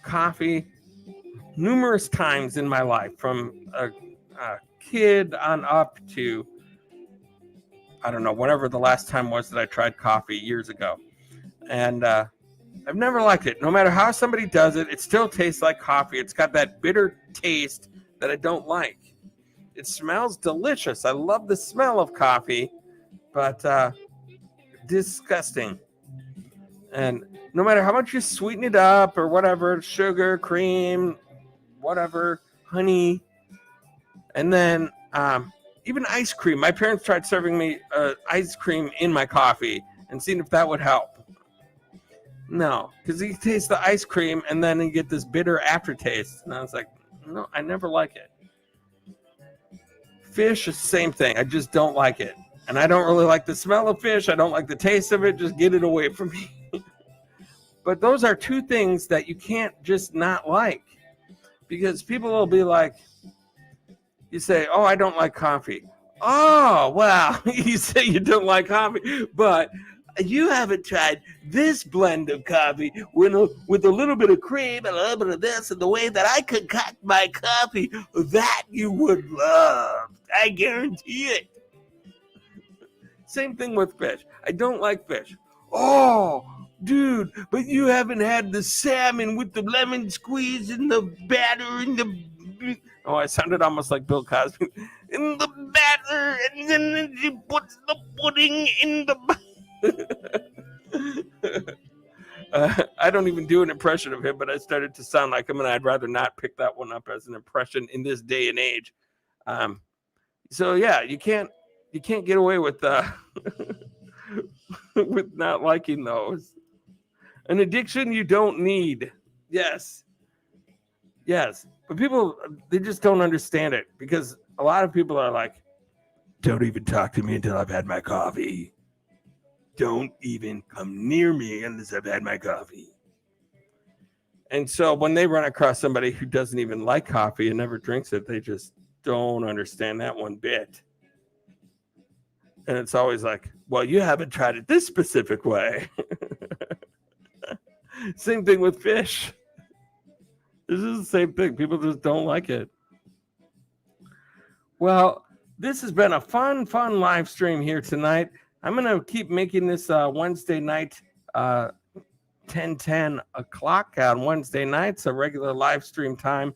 coffee numerous times in my life, from a kid on up to, I don't know, whatever the last time was that I tried coffee years ago. And I've never liked it. No matter how somebody does it, it still tastes like coffee. It's got that bitter taste that I don't like. It smells delicious. I love the smell of coffee, but disgusting. And no matter how much you sweeten it up or whatever, sugar, cream, whatever, honey, and then even ice cream. My parents tried serving me ice cream in my coffee and seeing if that would help. No, because you taste the ice cream and then you get this bitter aftertaste. And I was like, no, I never like it. Fish is the same thing. I just don't like it. And I don't really like the smell of fish. I don't like the taste of it. Just get it away from me. But those are two things that you can't just not like. Because people will be like, you say, oh, I don't like coffee. Oh, well, you say you don't like coffee, but you haven't tried this blend of coffee with a little bit of cream and a little bit of this and the way that I concoct my coffee. That you would love. I guarantee it. Same thing with fish. I don't like fish. Oh, dude, but you haven't had the salmon with the lemon squeeze and the batter and the... Oh, I sounded almost like Bill Cosby. In the batter, and then he puts the pudding in the... I don't even do an impression of him, but I started to sound like him, and I'd rather not pick that one up as an impression in this day and age. So yeah, you can't get away with with not liking those. An addiction you don't need. Yes. But people, they just don't understand it because a lot of people are like, don't even talk to me until I've had my coffee. Don't even come near me unless I've had my coffee. And so when they run across somebody who doesn't even like coffee and never drinks it, they just don't understand that one bit. And it's always like, well, you haven't tried it this specific way. Same thing with fish. This is the same thing. People just don't like it. Well, this has been a fun live stream here tonight. I'm going to keep making this Wednesday night, 10 o'clock on Wednesday nights, a regular live stream time.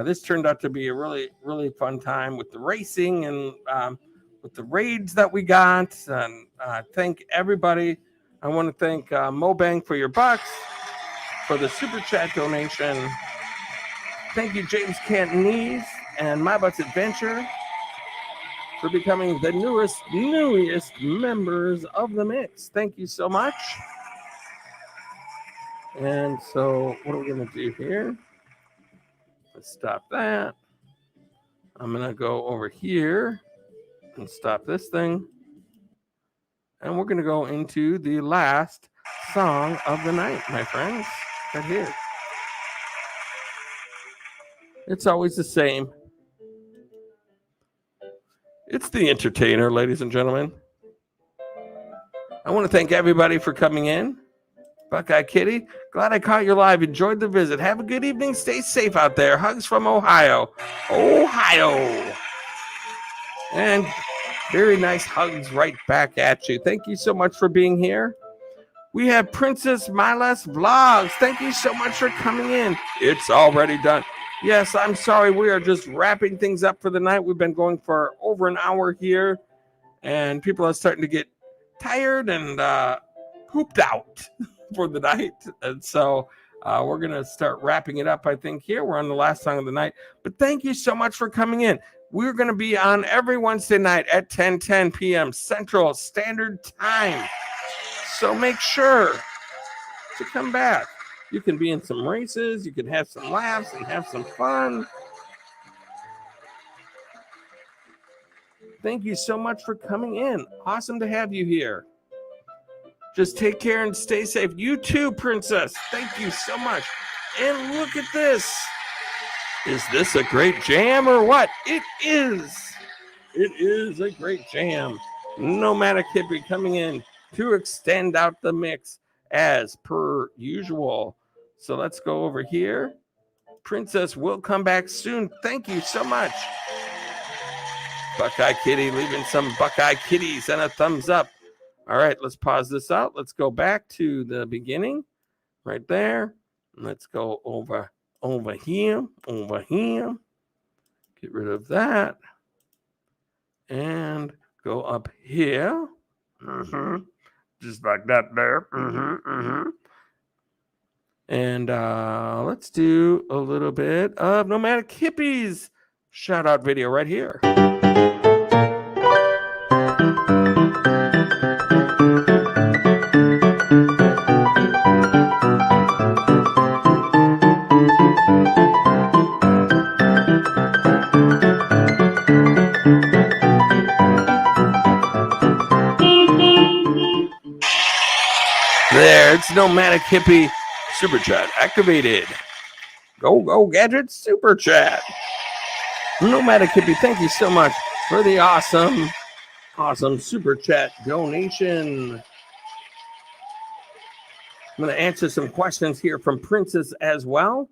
This turned out to be a really, really fun time with the racing and with the raids that we got. And thank everybody. I want to thank Mobang for your bucks, for the super chat donation. Thank you, James Cantonese and My Butts Adventure, for becoming the newest members of the mix. Thank you so much. And so what are we going to do here? Let's stop that. I'm going to go over here and stop this thing. And we're going to go into the last song of the night, my friends. Right here. It's always the same. It's the entertainer, ladies and gentlemen. I want to thank everybody for coming in. Buckeye Kitty, glad I caught you live. Enjoyed the visit. Have a good evening. Stay safe out there. Hugs from Ohio. And very nice hugs right back at you. Thank you so much for being here. We have Princess Milas Vlogs. Thank you so much for coming in. It's already done. Yes, I'm sorry. We are just wrapping things up for the night. We've been going for over an hour here, and people are starting to get tired and pooped out for the night. And so we're going to start wrapping it up, I think, here. We're on the last song of the night. But thank you so much for coming in. We're going to be on every Wednesday night at 10 p.m. Central Standard Time. So make sure to come back. You can be in some races. You can have some laughs and have some fun. Thank you so much for coming in. Awesome to have you here. Just take care and stay safe. You too, Princess. Thank you so much. And look at this. Is this a great jam or what? It is. It is a great jam. Nomadic Hippie coming in to extend out the mix as per usual. So let's go over here. Princess will come back soon. Thank you so much. Buckeye Kitty leaving some Buckeye Kitties and a thumbs up. All right, let's pause this out. Let's go back to the beginning right there. Let's go over here. Get rid of that. and go up here. Just like that there. And let's do a little bit of Nomadic Hippies shout out video right here. There, it's Nomadic Hippie Super Chat activated. Go Gadget Super Chat. Nomadic Hippie, thank you so much for the awesome Super Chat donation. I'm going to answer some questions here from Princess as well.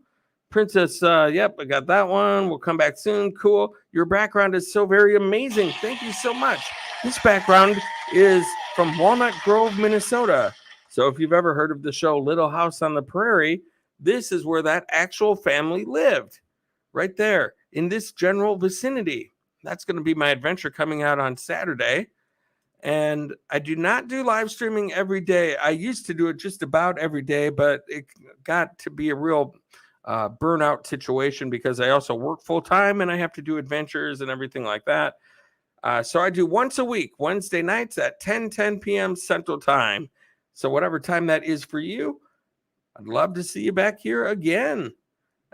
Princess, yep, I got that one. We'll come back soon. Cool. Your background is so very amazing. Thank you so much. This background is from Walnut Grove, Minnesota. So if you've ever heard of the show Little House on the Prairie, this is where that actual family lived, right there in this general vicinity. That's going to be my adventure coming out on Saturday. And I do not do live streaming every day. I used to do it just about every day, but it got to be a real burnout situation because I also work full time and I have to do adventures and everything like that. So I do once a week, Wednesday nights at 10 p.m. Central Time. So whatever time that is for you, I'd love to see you back here again.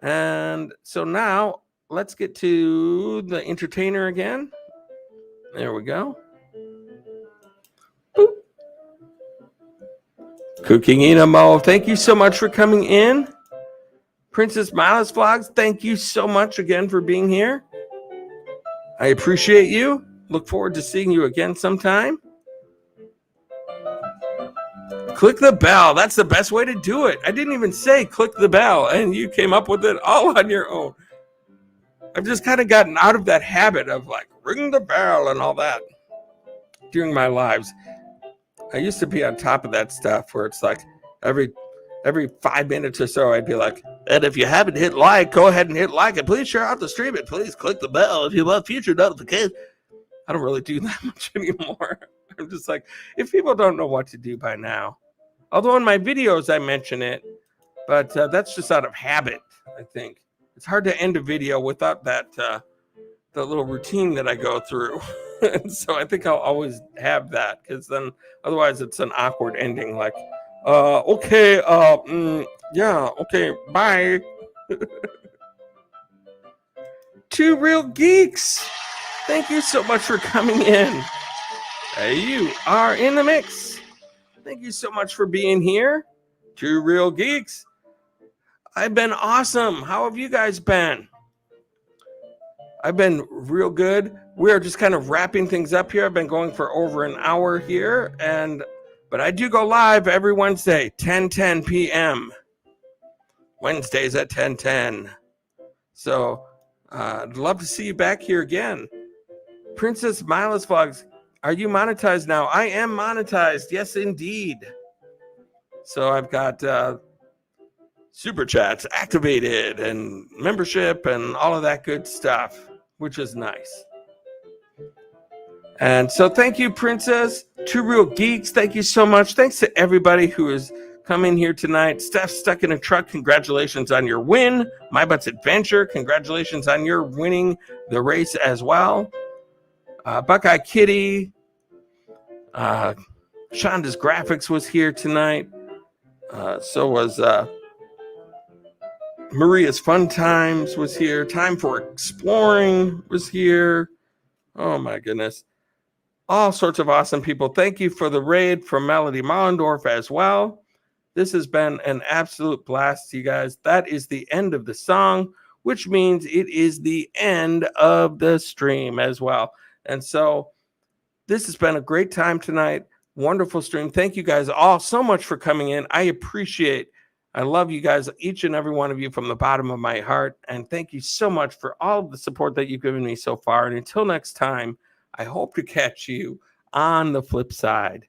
And so now let's get to the entertainer again. There we go. Boop. Cooking Inamo, thank you so much for coming in. Princess Miles Vlogs, thank you so much again for being here. I appreciate you. Look forward to seeing you again sometime. Click the bell. That's the best way to do it. I didn't even say click the bell, and you came up with it all on your own. I've just kind of gotten out of that habit of like ring the bell and all that during my lives. I used to be on top of that stuff where it's like every 5 minutes or so, I'd be like, and if you haven't hit like, go ahead and hit like it. Please share out the stream it. Please click the bell if you want future notifications. I don't really do that much anymore. I'm just like, if people don't know what to do by now, although in my videos I mention it, but that's just out of habit, I think. It's hard to end a video without that the little routine that I go through. And so I think I'll always have that, because then otherwise it's an awkward ending, like, okay, yeah, okay, bye. Two Real Geeks, thank you so much for coming in. You are in the mix. Thank you so much for being here. Two Real Geeks. I've been awesome. How have you guys been? I've been real good. We're just kind of wrapping things up here. I've been going for over an hour here, but I do go live every Wednesday, 10 p.m. Wednesdays at 10. So I'd love to see you back here again. Princess Miles Vlogs, are you monetized now? I am monetized. Yes, indeed. So I've got super chats activated and membership and all of that good stuff, which is nice. And so thank you, Princess. Two Real Geeks, thank you so much. Thanks to everybody who has come in here tonight. Steph Stuck in a Truck, congratulations on your win. My Butt's Adventure, congratulations on your winning the race as well. Buckeye Kitty, Shonda's Graphics was here tonight. So was Maria's Fun Times was here. Time for Exploring was here. Oh my goodness. All sorts of awesome people. Thank you for the raid from Melody Mollendorf as well. This has been an absolute blast, you guys. That is the end of the song, which means it is the end of the stream as well. And so this has been a great time tonight. Wonderful stream. Thank you guys all so much for coming in. I love you guys, each and every one of you, from the bottom of my heart. And thank you so much for all of the support that you've given me so far. And until next time, I hope to catch you on the flip side.